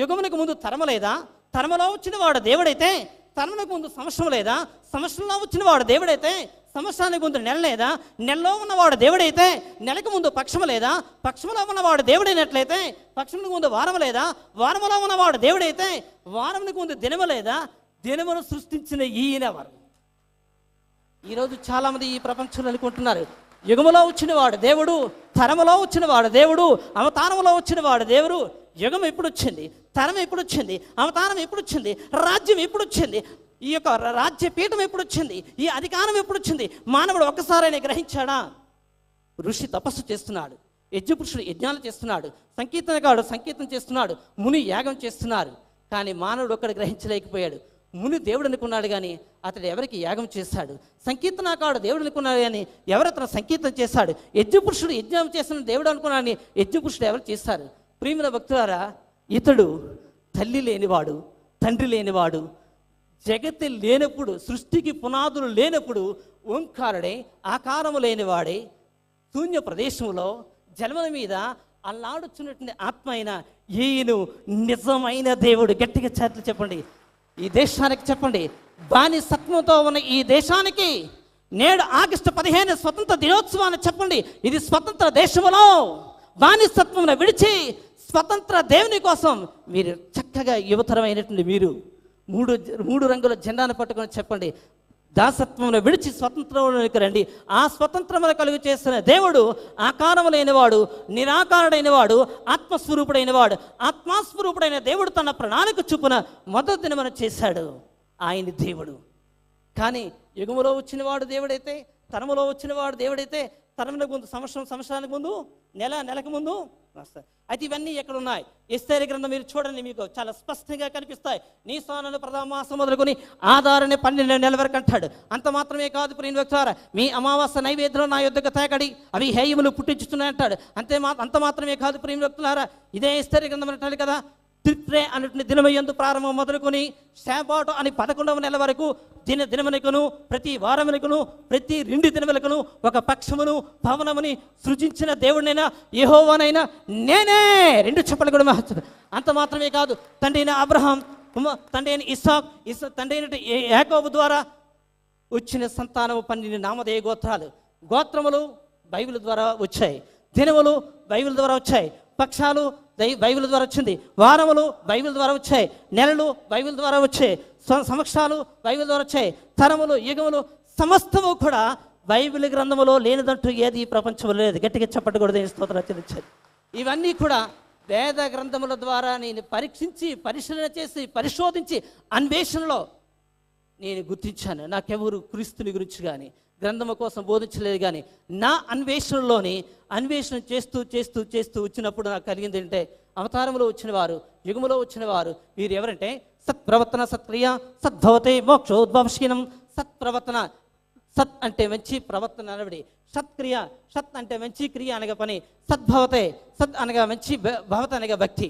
యుగమునకు ముందు తరము లేదా? తరములో వచ్చిన వాడు దేవుడైతే తరమునకు ముందు సంవత్సరం లేదా? సంవత్సరంలో వచ్చిన వాడు దేవుడైతే సంవత్సరానికి ముందు నెల లేదా? నెలలో ఉన్నవాడు దేవుడైతే నెలకు ముందు పక్షము లేదా? పక్షములో ఉన్నవాడు దేవుడైనట్లయితే పక్షమునికి ముందు వారం లేదా? వారములో ఉన్నవాడు దేవుడైతే వారమునికి ముందు దినము లేదా? దినమును సృష్టించిన ఈయన వారు. ఈరోజు చాలామంది ఈ ప్రపంచంలో అనుకుంటున్నారు, యుగములో వచ్చినవాడు దేవుడు, తరములో వచ్చినవాడు దేవుడు, అవతారములో వచ్చినవాడు దేవుడు. యుగం ఎప్పుడు వచ్చింది? తరం ఎప్పుడు వచ్చింది? అవతారం ఎప్పుడు వచ్చింది? రాజ్యం ఎప్పుడు వచ్చింది? ఈ యొక్క రాజ్య పీఠం ఎప్పుడు వచ్చింది? ఈ అధికారం ఎప్పుడు వచ్చింది? మానవుడు ఒక్కసారైనా గ్రహించాడా? ఋషి తపస్సు చేస్తున్నాడు, యజ్ఞపురుషుడు యజ్ఞాలు చేస్తున్నాడు, సంకీర్తనగాడు సంకీర్తన చేస్తున్నాడు, ముని యాగం చేస్తున్నారు. కానీ మానవుడు ఒక్కడు గ్రహించలేకపోయాడు. ముని దేవుడు అనుకున్నాడు కానీ అతడు ఎవరికి యాగం చేశాడు? సంకీర్తనకాడు దేవుడు అనుకున్నాడు కానీ ఎవరతను సంకీర్తన చేశాడు? యజ్ఞపురుషుడు యజ్ఞం చేసిన దేవుడు అనుకున్నాడని యజ్ఞపురుషుడు ఎవరు చేశారు? ప్రియమైన భక్తులారా, ఇతడు తల్లి లేనివాడు, తండ్రి లేనివాడు, జగతి లేనప్పుడు, సృష్టికి పునాదులు లేనప్పుడు ఓంకారుడే, ఆకారము లేనివాడే, శూన్య ప్రదేశంలో జలముల మీద అల్లాడుచున్నటువంటి ఆత్మ అయిన ఈయన నిజమైన దేవుడు. గట్టిగా చేతులు చెప్పండి. ఈ దేశానికి చెప్పండి, బానిసత్వంతో ఉన్న ఈ దేశానికి నేడు ఆగస్టు 15 స్వతంత్ర దినోత్సవాన్ని చెప్పండి. ఇది స్వతంత్ర దేశంలో బానిసత్వంలో విడిచి స్వతంత్ర దేవుని కోసం మీరు చక్కగా యువతరమైనటువంటి మీరు మూడు రంగుల జెండాను పట్టుకొని చెప్పండి, దాసత్వంలో విడిచి స్వతంత్రంలోకి రండి. ఆ స్వతంత్రమును కలుగు చేసిన దేవుడు ఆకారము లేనివాడు, నిరాకారుడైనవాడు, ఆత్మస్వరూపుడైనవాడు. ఆత్మస్వరూపుడైన దేవుడు తన ప్రణాళిక చొప్పున మొదటి దినమున చేశాడు. ఆయన దేవుడు. కానీ యుగములో వచ్చినవాడు దేవుడైతే, తరములో వచ్చినవాడు దేవుడైతే తరములకు ముందు సంవత్సరం, సంవత్సరానికి ముందు నెల, నెలకు ముందు వస్తాయి. అయితే ఇవన్నీ ఎక్కడ ఉన్నాయి? ఎస్తేరు గ్రంథం మీరు చూడండి, మీకు చాలా స్పష్టంగా కనిపిస్తాయి. నీ స్నానాలు ప్రథమ మాసం మొదలుకొని ఆధారని 12 నెలల వరకు అంటాడు. అంత మాత్రమే కాదు ప్రియ వ్యక్తులారా, మీ అమావాస్య నైవేద్యం నా యొద్దకు తేకడి, అవి హేయములు పుట్టించుతున్నాయి అంటాడు. అంత మాత్రమే కాదు ప్రియ వ్యక్తులారా, ఇదే ఎస్తేరు గ్రంథం అంటాడు కదా, త్రిప్రే అన్నటువంటి దినమయందు ప్రారంభం మొదలుకొని శాబాటు అని 11వ నెల వరకు దినమునకును, ప్రతి వారమునకును, ప్రతి 2 దినములకును ఒక పక్షమును భవనముని సృజించిన దేవుడినైనా యెహోవానైనా నేనే. 2 చెప్పలు కూడా మహత్వం. అంత మాత్రమే కాదు, తండ్రి అయిన అబ్రహాం, తండ్రి అయిన ఇస్సాక్, తండ్రి అయిన యాకోబు ద్వారా వచ్చిన సంతానము 12 నామధేయ గోత్రములు బైబిల్ ద్వారా వచ్చాయి, దినములు బైబిల్ ద్వారా వచ్చాయి, పక్షాలు బైబిల్ ద్వారా వచ్చింది, వారములు బైబిల్ ద్వారా వచ్చాయి, నెలలు బైబిల్ ద్వారా వచ్చాయి, సంవత్సరాలు బైబిల్ ద్వారా వచ్చాయి, తరములు, యుగములు సమస్తము కూడా బైబిల్ గ్రంథములో లేనిదంటూ ఏది ఈ ప్రపంచంలో లేదు. గట్టిగా చెప్పకూడదు. స్తోత్రాలు చెల్లించారు. ఇవన్నీ కూడా వేద గ్రంథముల ద్వారా నేను పరీక్షించి, పరిశీలన చేసి, పరిశోధించి, అన్వేషణలో నేను గుర్తించాను. నాకెవరు క్రీస్తుని గురించి కానీ గ్రంథము కోసం బోధించలేదు. కానీ నా అన్వేషణ చేస్తూ వచ్చినప్పుడు నాకు కలిగింది ఏంటంటే, అవతారంలో వచ్చిన వారు, యుగములో వచ్చిన వారు వీరు ఎవరంటే సత్ప్రవర్తన, సత్క్రియ, సద్భవతే మోక్షోద్భవశీనం. సత్ప్రవర్తన, సత్ అంటే మంచి ప్రవర్తన అనబడి, సత్క్రియ, సత్ అంటే మంచి క్రియ అనగా పని, సద్భవతే, సద్ అనగా మంచి, భవత అనగా భక్తి.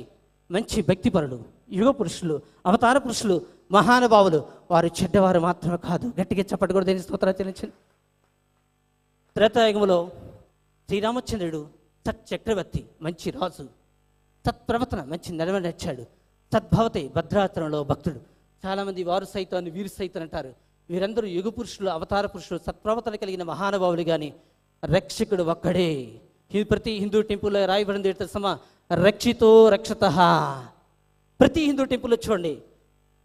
మంచి భక్తిపరులు, యుగ పురుషులు, అవతార పురుషులు, మహానుభావులు, వారు చెడ్డవారు మాత్రమే కాదు. గట్టిగా చెప్పటి కూడా దేని స్తోత్రాలు చెల్లించండి. త్రేతాయుగములో శ్రీరామచంద్రుడు సత్ చక్రవర్తి, మంచి రాజు, సత్ప్రవర్తన, మంచి నడవనచ్చాడు. సద్భవతే, భద్రాచలంలో భక్తుడు. చాలామంది వారు సైతాన్ని, వీరు సైతం అంటారు. వీరందరూ యుగ పురుషులు, అవతార పురుషులు, సత్ప్రవర్తన కలిగిన మహానుభావులు. కానీ రక్షకుడు ఒక్కడే. ప్రతి హిందూ టెంపుల్లో రాయబడింది తెలుసమ్మా, రక్షితో రక్షత. ప్రతి హిందూ టెంపుల్లో చూడండి.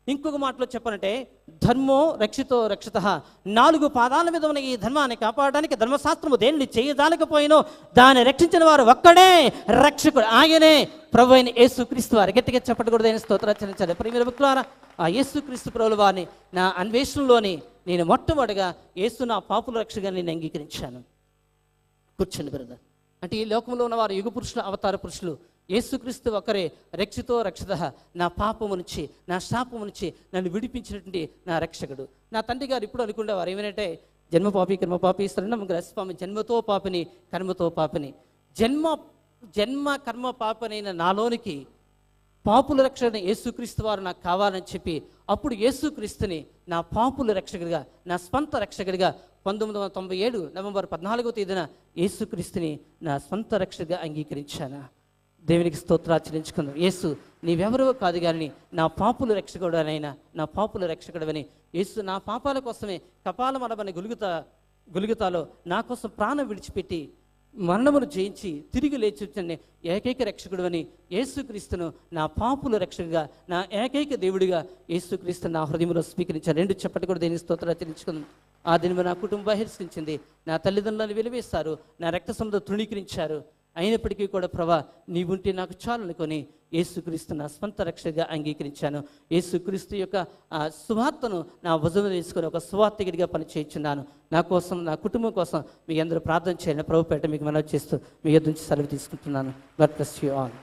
ఇంకొక మాటలో చెప్పాలంటే, ధర్మో రక్షితో రక్షత. 4 పాదాల మీద ఉన్న ఈ ధర్మాన్ని కాపాడడానికి ధర్మశాస్త్రము దేనిని చేయదాలకపోయినో దాన్ని రక్షించిన వారు ఒక్కడే రక్షకుడు. ఆయనే ప్రభు అయిన యేసుక్రీస్తు వారు. గట్టిగా చెప్పకూడదు. ఆయన స్తోత్రాచరించాలి. ప్రియమైన భక్తులారా, ఆ యేసుక్రీస్తు ప్రభుల వారిని నా అన్వేషణలోని నేను మొట్టమొదటిగా యేసు నా పాపుల రక్షగా నేను అంగీకరించాను. కూర్చోండి బ్రదర్. అంటే ఈ లోకంలో ఉన్నవారు యుగ పురుషులు, అవతార పురుషులు. యేసుక్రీస్తు ఒకరే రక్షితో రక్షత. నా పాపము నుంచి, నా శాపము నుంచి నన్ను విడిపించినటువంటి నా రక్షకుడు. నా తండ్రి గారు ఇప్పుడు అనుకునేవారు ఏమనంటే, జన్మపాపి కర్మపాపి స్వామి, జన్మతో పాపిని కర్మతో పాపిని. జన్మ కర్మ పాపనైన నాలోనికి పాపుల రక్షణ యేసుక్రీస్తు వారు నాకు కావాలని చెప్పి, అప్పుడు యేసుక్రీస్తుని నా పాపుల రక్షకుడిగా, నా స్వంత రక్షకుడిగా 1997 నవంబర్ 14వ తేదీన యేసుక్రీస్తుని నా స్వంత రక్షకుడిగా అంగీకరించాను. దేవునికి స్తోత్రాచరించుకుందాం. యేసు నీవెవరో కాదు కానీ నా పాపులు రక్షకుడనైనా, నా పాపులు రక్షకుడవని, యేసు నా పాపాల కోసమే కపాలమనబని గులుగుతాలో నా కోసం ప్రాణం విడిచిపెట్టి మరణమును జయించి తిరిగి లేచి వచ్చిన ఏకైక రక్షకుడు అని యేసుక్రీస్తును నా పాపుల రక్షకుగా, నా ఏకైక దేవుడిగా యేసుక్రీస్తును నా హృదయంలో స్వీకరించాను. 2 చప్పటి కూడా దేని స్తోత్రాచరించుకుందాం. ఆ దినము నా కుటుంబం బహిష్కరించింది, నా తల్లిదండ్రులను వెలివేశారు, నా రక్త సముద్రం తృణీకరించారు. అయినప్పటికీ కూడా ప్రభా నీవుంటే నాకు చాలు అనుకొని యేసుక్రీస్తు నా స్వంత రక్షగా అంగీకరించాను. యేసుక్రీస్తు యొక్క సువార్తను నా భుజం వేసుకొని ఒక సువార్తికుడిగా పనిచేయుచున్నాను. నా కోసం, నా కుటుంబం కోసం మీ అందరూ ప్రార్థన చేయాలని ప్రభుపేట మీకు మనవి చేస్తూ మీ యొద్ద నుంచి సెలవు తీసుకుంటున్నాను. God bless you all.